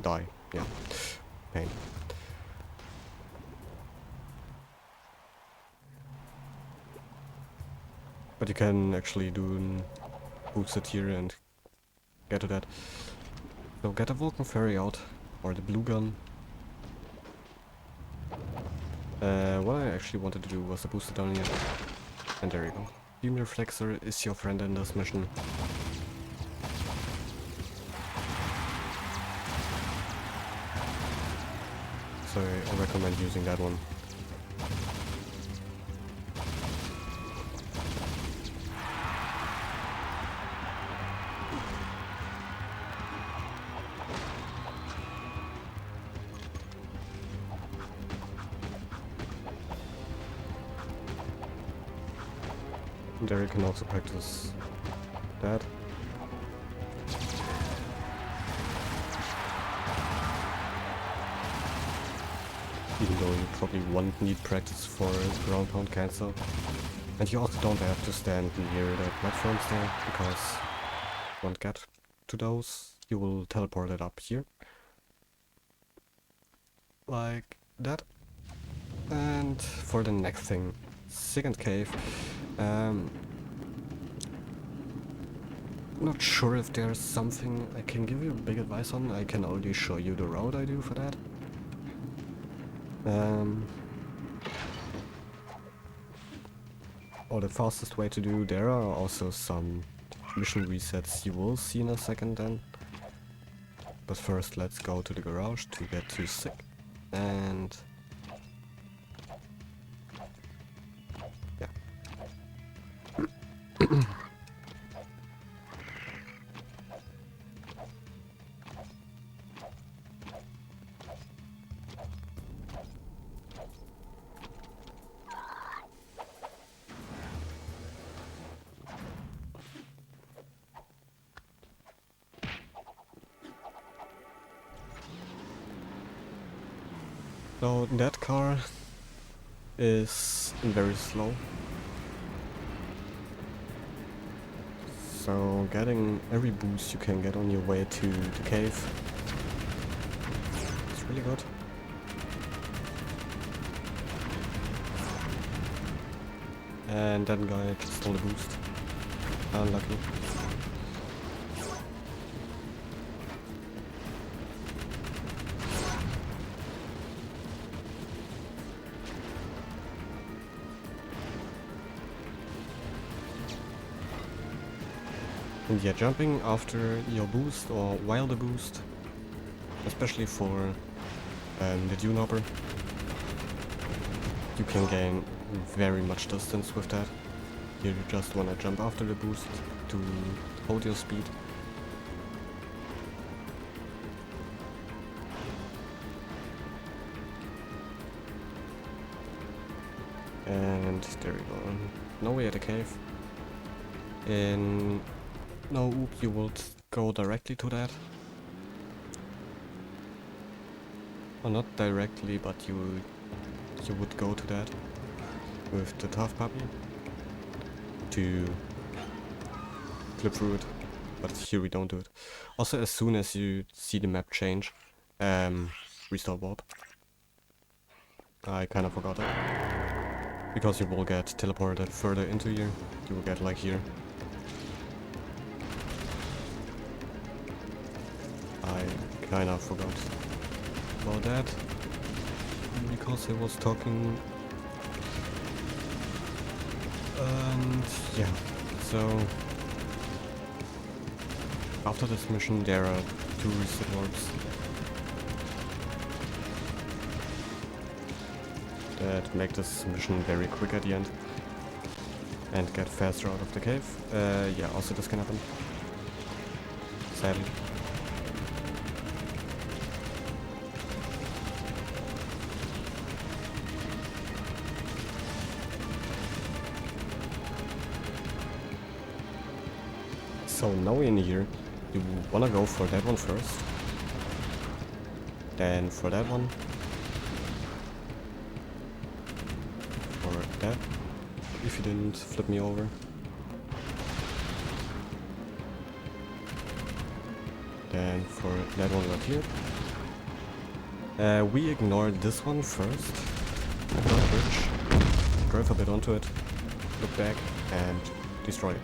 die. Yeah, pain. But you can actually do boost it here and get to that. So get a Vulcan Ferry out, or the blue gun. What I actually wanted to do was to boost it down here. And there you go. Beam Reflexor is your friend in this mission. So I recommend using that one. There you can also practice that. Even though you probably won't need practice for ground pound cancel. And you also don't have to stand near the platforms there, because you won't get to those. You will teleport it up here. Like that. And for the next thing, second cave. Not sure if there's something I can give you big advice on. I can only show you the route I do for that. Or the fastest way to do. There are also some mission resets you will see in a second then. But first let's go to the garage to get to sick. And yeah. So that car is very slow. So getting every boost you can get on your way to the cave is really good. And that guy just stole the boost. Unlucky. And yeah, jumping after your boost or while the boost, especially for the dune hopper, you can gain very much distance with that. Here you just wanna jump after the boost to hold your speed. And there we go. Now we're at a cave. And no, oops, you will go directly to that. Or not directly, but you would go to that with the tough puppy to clip through it. But here we don't do it. Also, as soon as you see the map change, restore warp. I kind of forgot that. Because you will get teleported further into here. You will get like here. I kind of forgot about that. Because I was talking. And yeah, so after this mission there are 2 reset warps that make this mission very quick at the end and get faster out of the cave. Yeah, also this can happen, sadly. So now in here, you wanna go for that one first, then for that one, or that, if you didn't flip me over, then for that one right here. We ignore this one first, bridge, drive a bit onto it, look back and destroy it.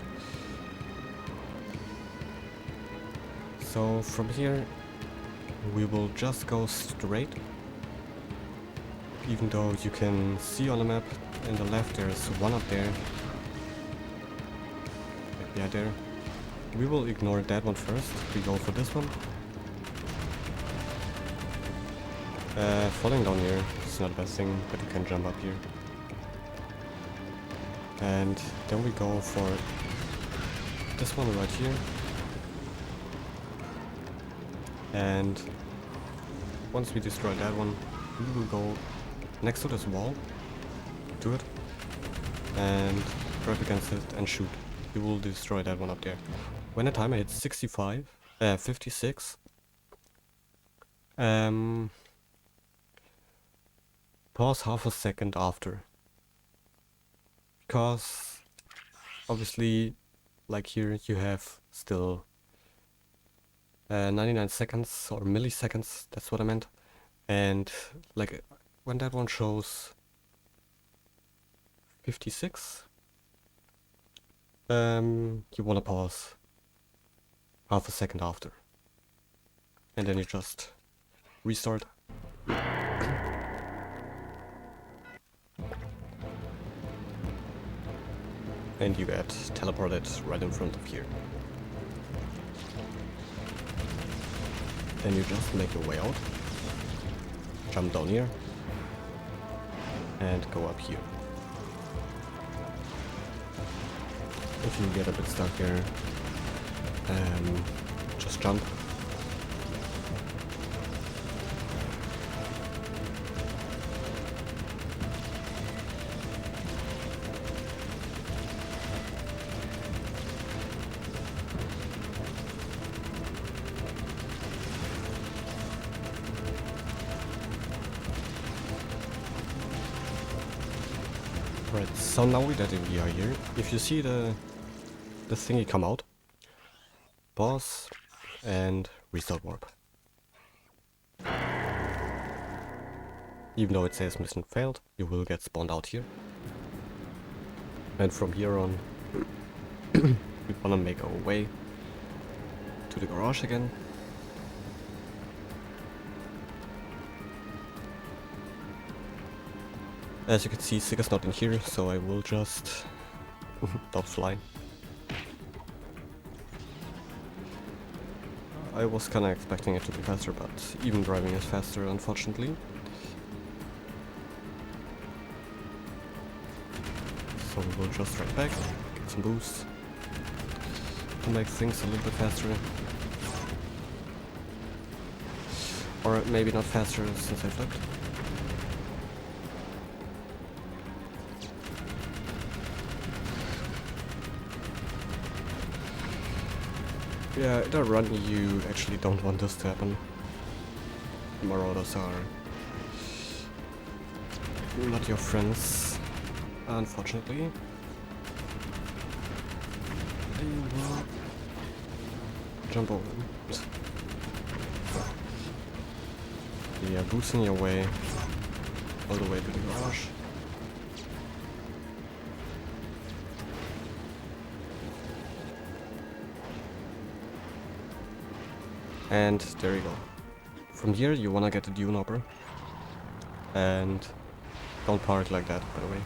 So from here we will just go straight, even though you can see on the map in the left there's one up there. Yeah, there. We will ignore that one first, we go for this one. Falling down here is not the best thing, but you can jump up here. And then we go for this one right here. And once we destroy that one, we will go next to this wall, do it, and drive against it and shoot. You will destroy that one up there. When the timer hits 56, pause half a second after. Because obviously, like here, you have still 99 seconds or milliseconds, that's what I meant. And like when that one shows 56, you wanna pause half a second after. And then you just restart. And you get teleported right in front of here. Then you just make your way out, jump down here, and go up here. If you get a bit stuck here, just jump. Right, so now that we are here, if you see the thingy come out, pause and restart warp. Even though it says mission failed, you will get spawned out here. And from here on, we wanna make our way to the garage again. As you can see, Sigur's not in here, so I will just stop flying. I was kinda expecting it to be faster, but even driving is faster, unfortunately. So we will just drive back, get some boost, to make things a little bit faster. Or maybe not faster since I flipped. Yeah, in a run you actually don't want this to happen. Marauders are not your friends, unfortunately. They will jump over them. Yeah, boosting your way all the way to the garage. And there you go. From here you wanna get the dune hopper. And don't park like that, by the way.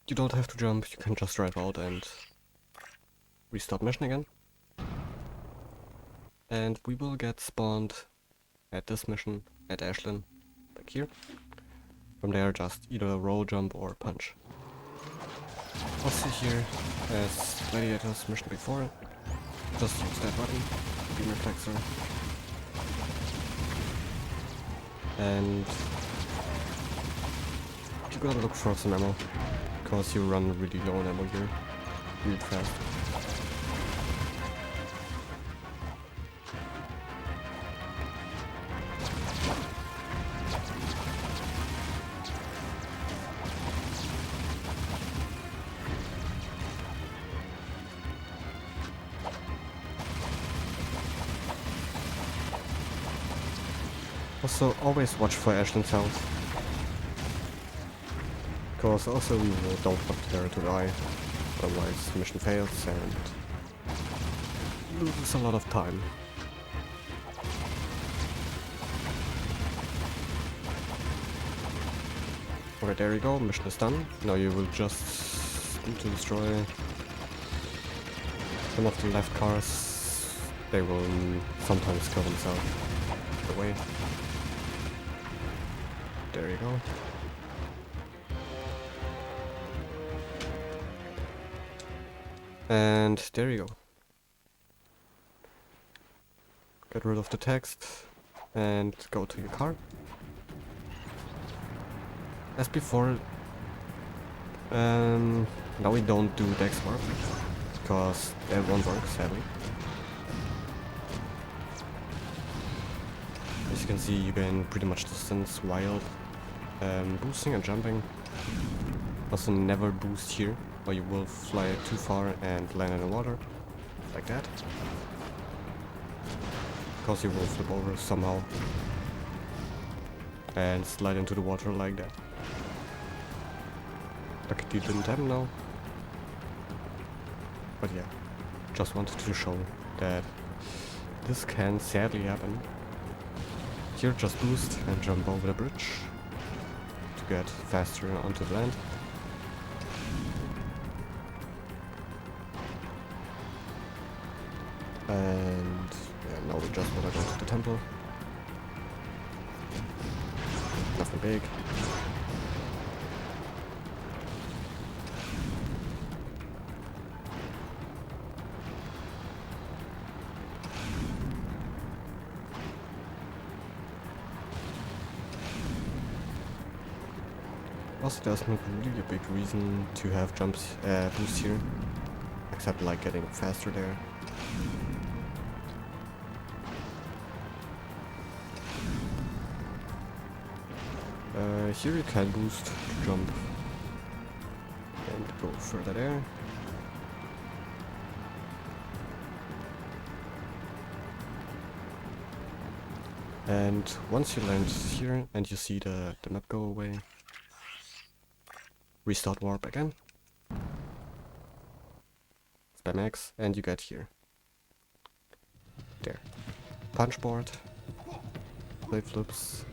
You don't have to jump, you can just drive out and restart mission again. And we will get spawned at this mission at Ashlyn, back here. From there just either roll, jump or punch. Also here, as Gladiator's mission before, just use that button, beam reflexor. And you gotta look for some ammo, because you run really low on ammo here, really fast. Also, always watch for Ashlyn's health. Because also we don't want her to die, otherwise the mission fails and you lose a lot of time. Okay, there you go, mission is done. Now you will just need to destroy some of the left cars. They will sometimes kill themselves away. There you go. And there you go. Get rid of the text and go to your car. As before, now we don't do Dex Warp because that won't work, sadly. As you can see, you gain pretty much distance while boosting and jumping. Also never boost here, or you will fly too far and land in the water, like that. Because you will flip over somehow and slide into the water like that. Lucky it didn't happen now. But yeah, just wanted to show that this can sadly happen. Here just boost and jump over the bridge to get faster onto the land. And yeah, now we just wanna go to the temple. Nothing big. Also, there's not really a big reason to have jumps boost here, except like getting faster there. Here you can boost to jump and go further there. And once you land here and you see the map go away, restart warp again, spam X, and you get here. There. Punch board, plate flips.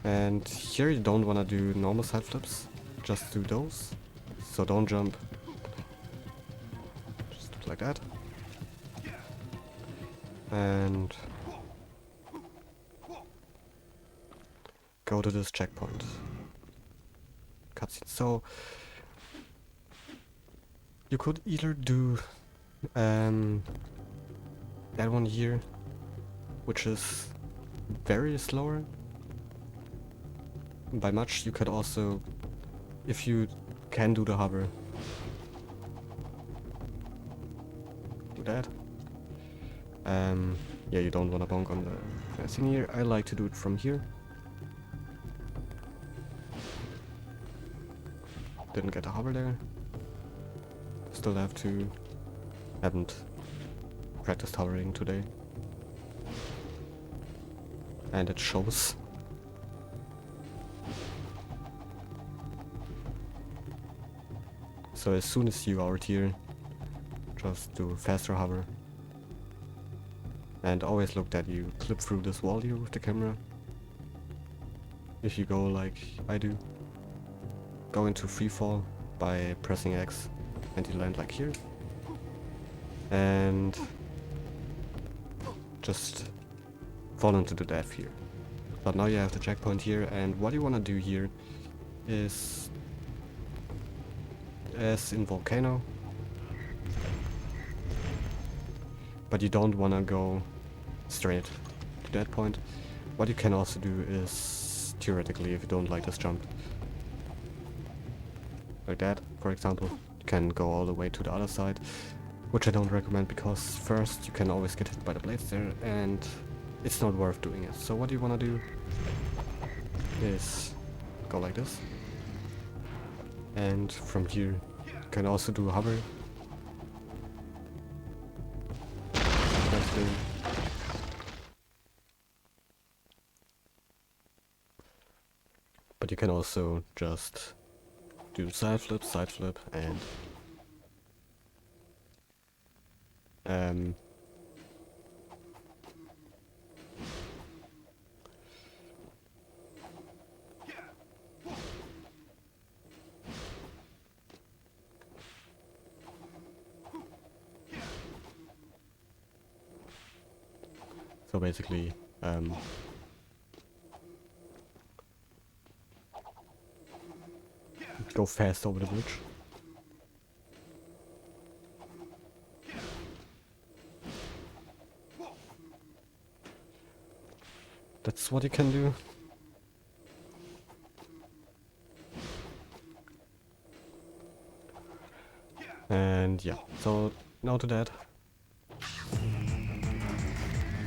And here you don't want to do normal side flips, just do those. So don't jump. Just do it like that. And go to this checkpoint. Cutscene. So you could either do that one here, which is very slower. By much, you could also, if you can do the hover, that. Yeah, you don't want to bonk on the thing here. I like to do it from here. Didn't get a hover there. Still have to... Haven't practiced hovering today. And it shows. So as soon as you are here, just do faster hover. And always look that you clip through this wall here with the camera. If you go like I do, go into freefall by pressing X and you land like here. And just fall into the depth here. But now you have the checkpoint here, and what you want to do here is, as in Volcano, but you don't want to go straight to that point. What you can also do is, theoretically, if you don't like this jump, like that, for example, you can go all the way to the other side, which I don't recommend because first you can always get hit by the blades there and it's not worth doing it. So what you want to do is go like this, and from here you can also do a hover. But you can also just do side flip, and so basically go fast over the bridge. That's what you can do. And yeah, so now to that.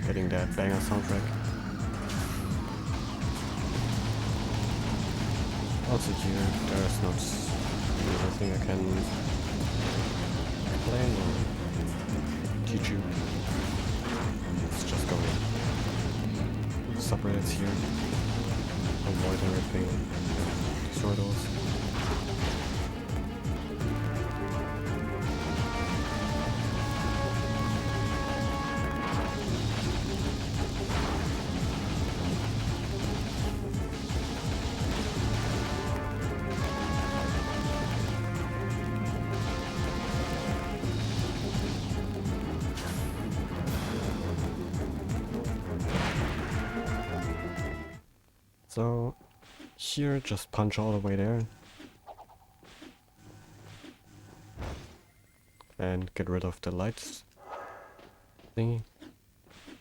Getting that banger soundtrack. Also here, there's not anything I can explain or teach you. It's just going subreddits here. Avoid everything. Destroy those. So here, just punch all the way there and get rid of the lights thingy.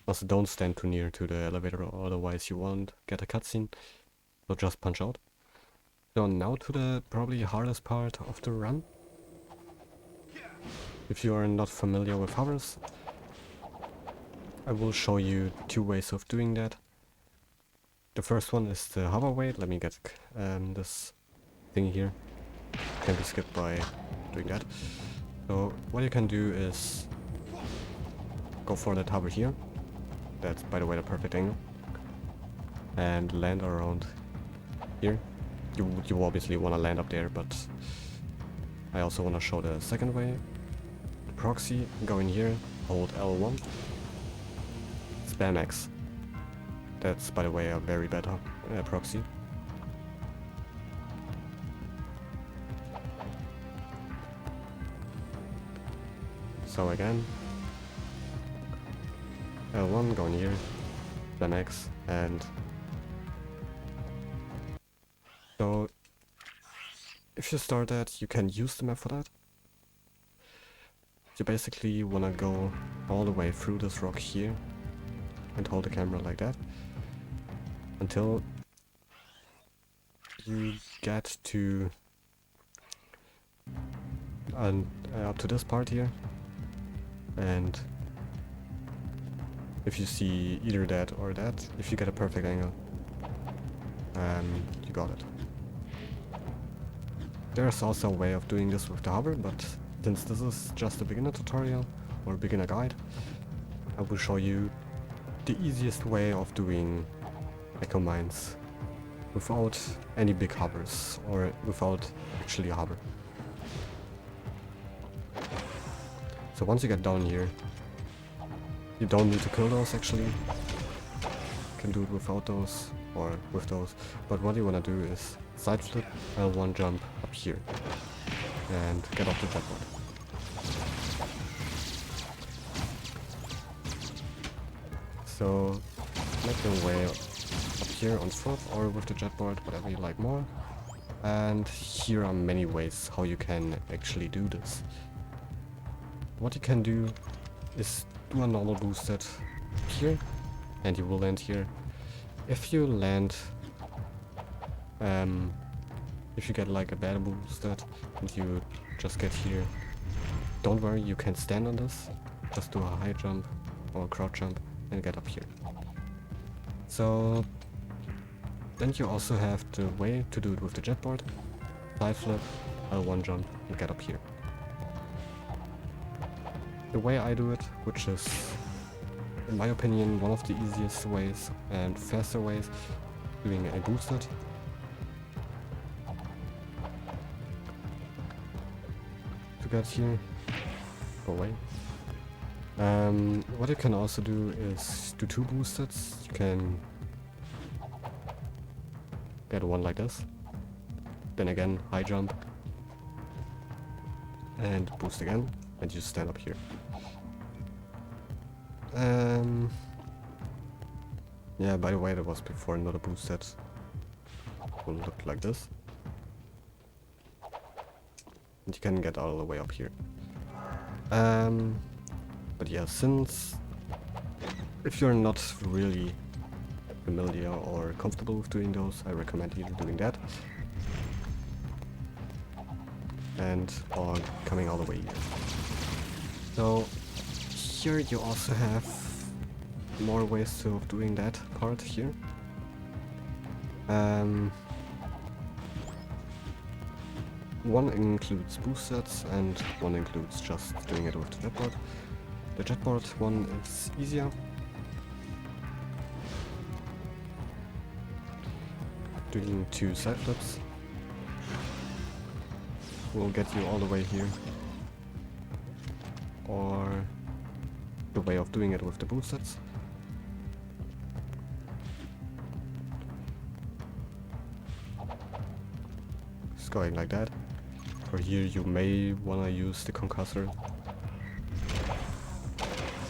Also don't stand too near to the elevator, otherwise you won't get a cutscene, so just punch out. So now to the probably hardest part of the run. If you are not familiar with hovers, I will show you two ways of doing that. The first one is the hover weight. Let me get this thing here. Can be skipped by doing that. So what you can do is go for that hover here. That's, by the way, the perfect angle. And land around here. You obviously want to land up there, but I also want to show the second way. Proxy, go in here, hold L1, spam X. That's, by the way, a very bad proxy. So again, L1, go in here, spam X, and so if you start that, you can use the map for that. You basically want to go all the way through this rock here and hold the camera like that until you get to up to this part here, And if you see either that or that, if you get a perfect angle, you got it. There's also a way of doing this with the hover, but since this is just a beginner tutorial or beginner guide, I will show you the easiest way of doing echo mines without any big hovers or without actually a hover. So once you get down here, you don't need to kill those actually. You can do it without those or with those, but what you want to do is side flip L1 jump up here and get off the jetboard. So make your way up here on foot or with the jetboard, whatever you like more. And here are many ways how you can actually do this. What you can do is do a normal boosted here, and you will land here. If you land, if you get like a bad boosted and you just get here, don't worry, you can stand on this. Just do a high jump or crouch jump and get up here. So then you also have the way to do it with the jetboard. Side flip, L1 jump and get up here. The way I do it, which is in my opinion one of the easiest ways and faster ways, doing a boosted. To get here, go away. What you can also do is do two boosteds. You can get one like this, then again high jump and boost again, and you stand up here. Yeah, by the way, there was before another boosted. Will look like this, and you can get all the way up here. But yeah, since if you're not really familiar or comfortable with doing those, I recommend either doing that and or coming all the way here. So here you also have more ways of doing that part here. One includes boosteds and one includes just doing it with the jetboard. The jetboard one is easier. Doing two side flips will get you all the way here. Or the way of doing it with the boosteds. Just going like that. Or here you may wanna use the Concussor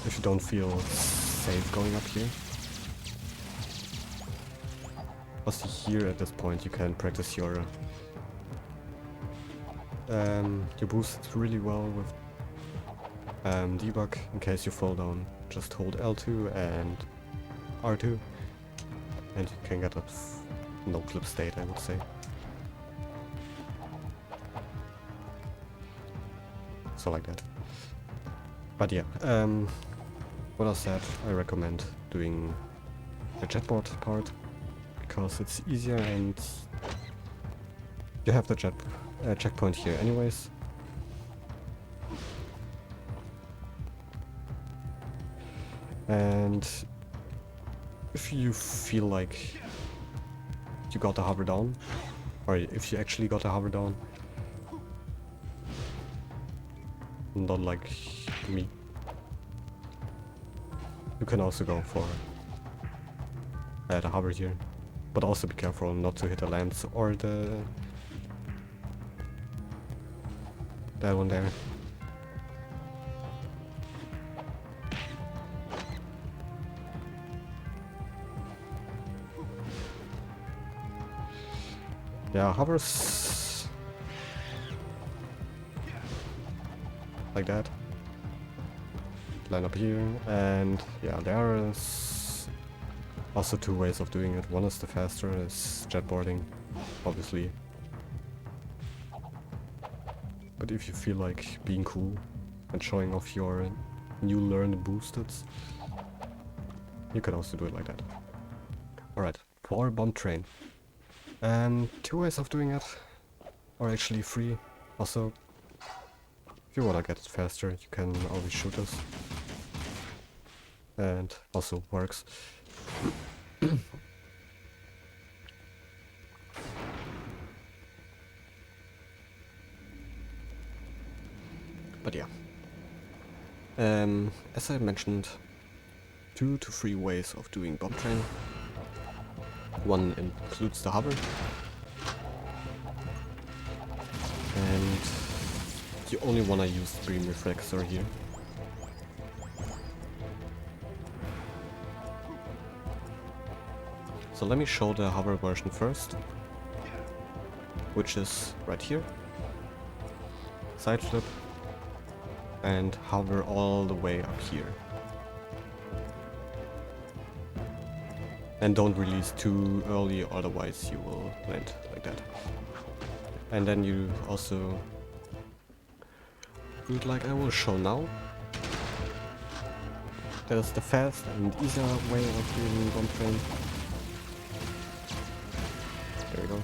if you don't feel safe going up here. Also here at this point you can practice your boost really well with Debug. In case you fall down, just hold L2 and R2 and you can get a no clip state, I would say. So like that. But yeah, what I said, I recommend doing the jetboard part because it's easier and you have the checkpoint here anyways. And if you feel like you got the hover down, or if you actually got the hover down, not like me, you can also go for the hover here, but also be careful not to hit the lamps or that one there. Yeah, hovers like that. Line up here, and yeah, there is also two ways of doing it. One is the faster, is jetboarding, obviously. But if you feel like being cool and showing off your you learn the boosteds. You can also do it like that. Alright, for bomb train. Two ways of doing it, or actually three. Also, if you wanna get it faster, you can always shoot this. And also works. But yeah. As I mentioned, 2 to 3 ways of doing bomb train. One includes the hover. And you only want to use the beam reflexor here. So let me show the hover version first, which is right here. Side flip and hover all the way up here. And don't release too early, otherwise you will land like that. And then you also do it like I will show now. That is the fast and easier way of doing bomb train. There we go.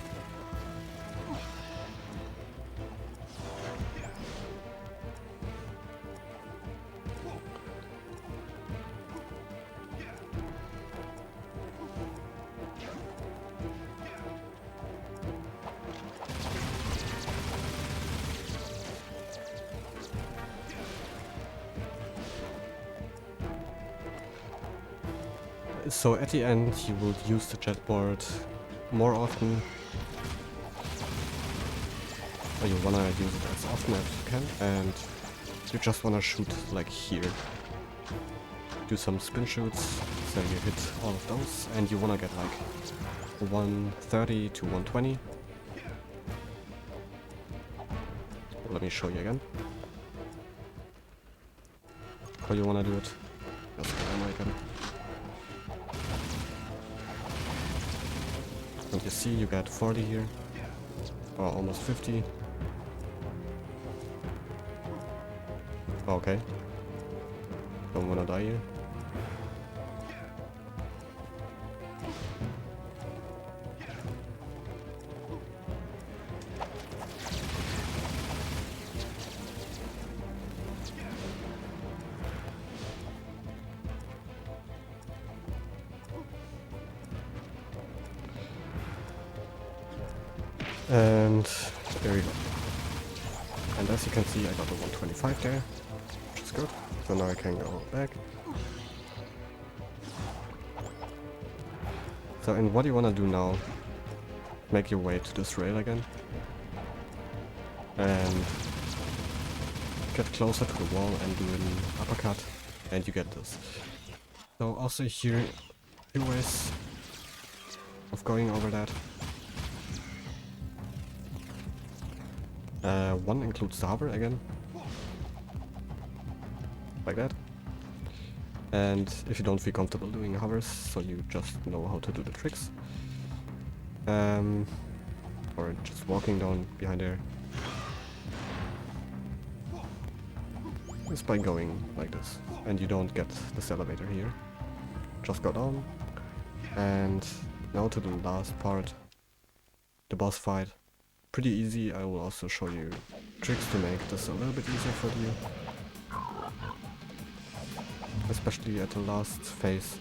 So at the end you will use the jetboard more often, or you wanna use it as often as you can, and you just wanna shoot like here. Do some spin shoots, so you hit all of those, and you wanna get like 130 to 120. Let me show you again how you wanna do it. Just again. And you see you get 40 here, or almost 50. Okay. Don't wanna die here. And there we go. And as you can see, I got a 125 there, which is good. So now I can go back. So, and what you wanna do now, make your way to this rail again. And get closer to the wall and do an uppercut, and you get this. So also here, 2 ways of going over that. One includes the hover again, like that. And if you don't feel comfortable doing hovers, so you just know how to do the tricks, or just walking down behind there, is by going like this, and you don't get this elevator here. Just go down, and now to the last part, the boss fight. Pretty easy. I will also show you tricks to make this a little bit easier for you, especially at the last phase.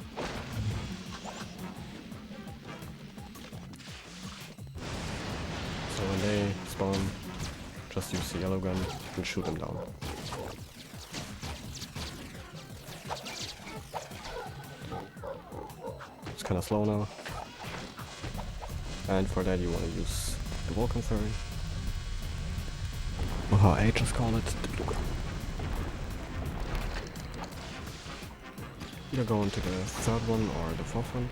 So when they spawn, just use the yellow gun and shoot them down. It's kinda slow now, and for that you wanna use the wall conferring, or how I just call it, Debug. Either go into the 3rd one or the 4th one.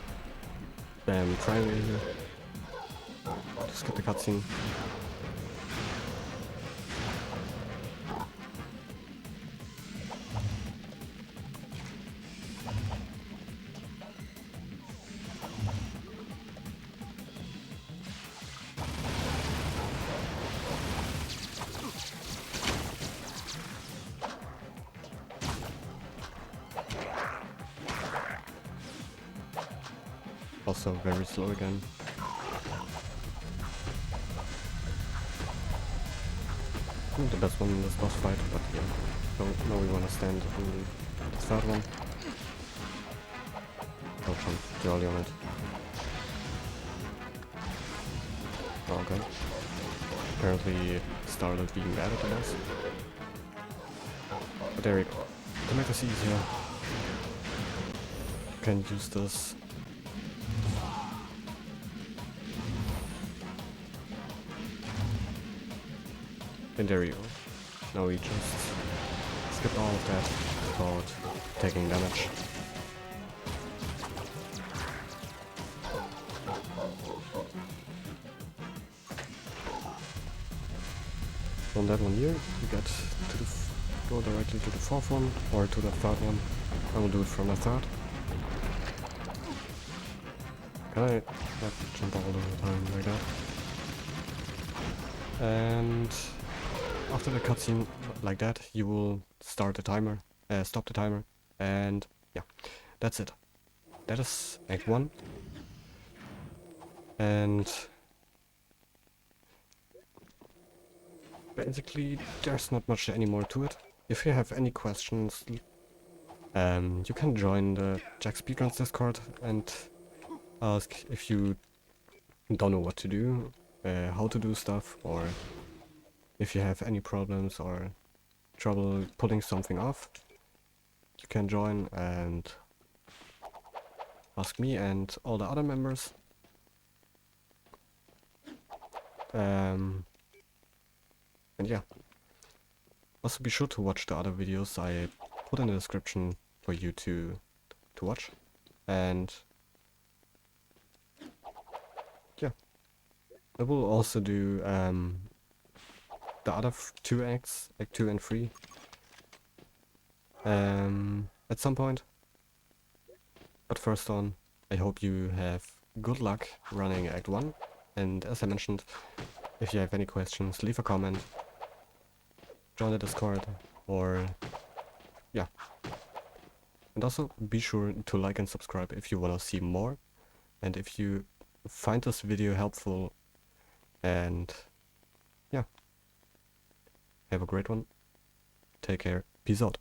Bam, triangle here. Just get the cutscene. Also very slow again. Not the best one in this boss fight, but yeah. So now we wanna stand on the third one. Don't jump too early on it. Oh, okay. Apparently started being bad at the boss. But there we go. To make this easier, you can use this. And there you go. Now we just skip all of that without taking damage. On that one here, you get to the go directly to the fourth one or to the third one. I will do it from the third. Can I not jump all the time like that? And after the cutscene like that, you will start the timer, stop the timer, and yeah, that's it. That is Act 1. And basically, there's not much anymore to it. If you have any questions, you can join the Jak Speedruns Discord and ask if you don't know what to do, how to do stuff, or if you have any problems or trouble pulling something off. You can join and ask me and all the other members. And yeah. Also be sure to watch the other videos I put in the description for you to watch. And yeah. I will also do the other two acts, Act 2 and 3, at some point. But first on, I hope you have good luck running Act 1. And as I mentioned, if you have any questions, leave a comment, join the Discord, or yeah. And also be sure to like and subscribe if you want to see more, and if you find this video helpful. And yeah, have a great one. Take care. Peace out.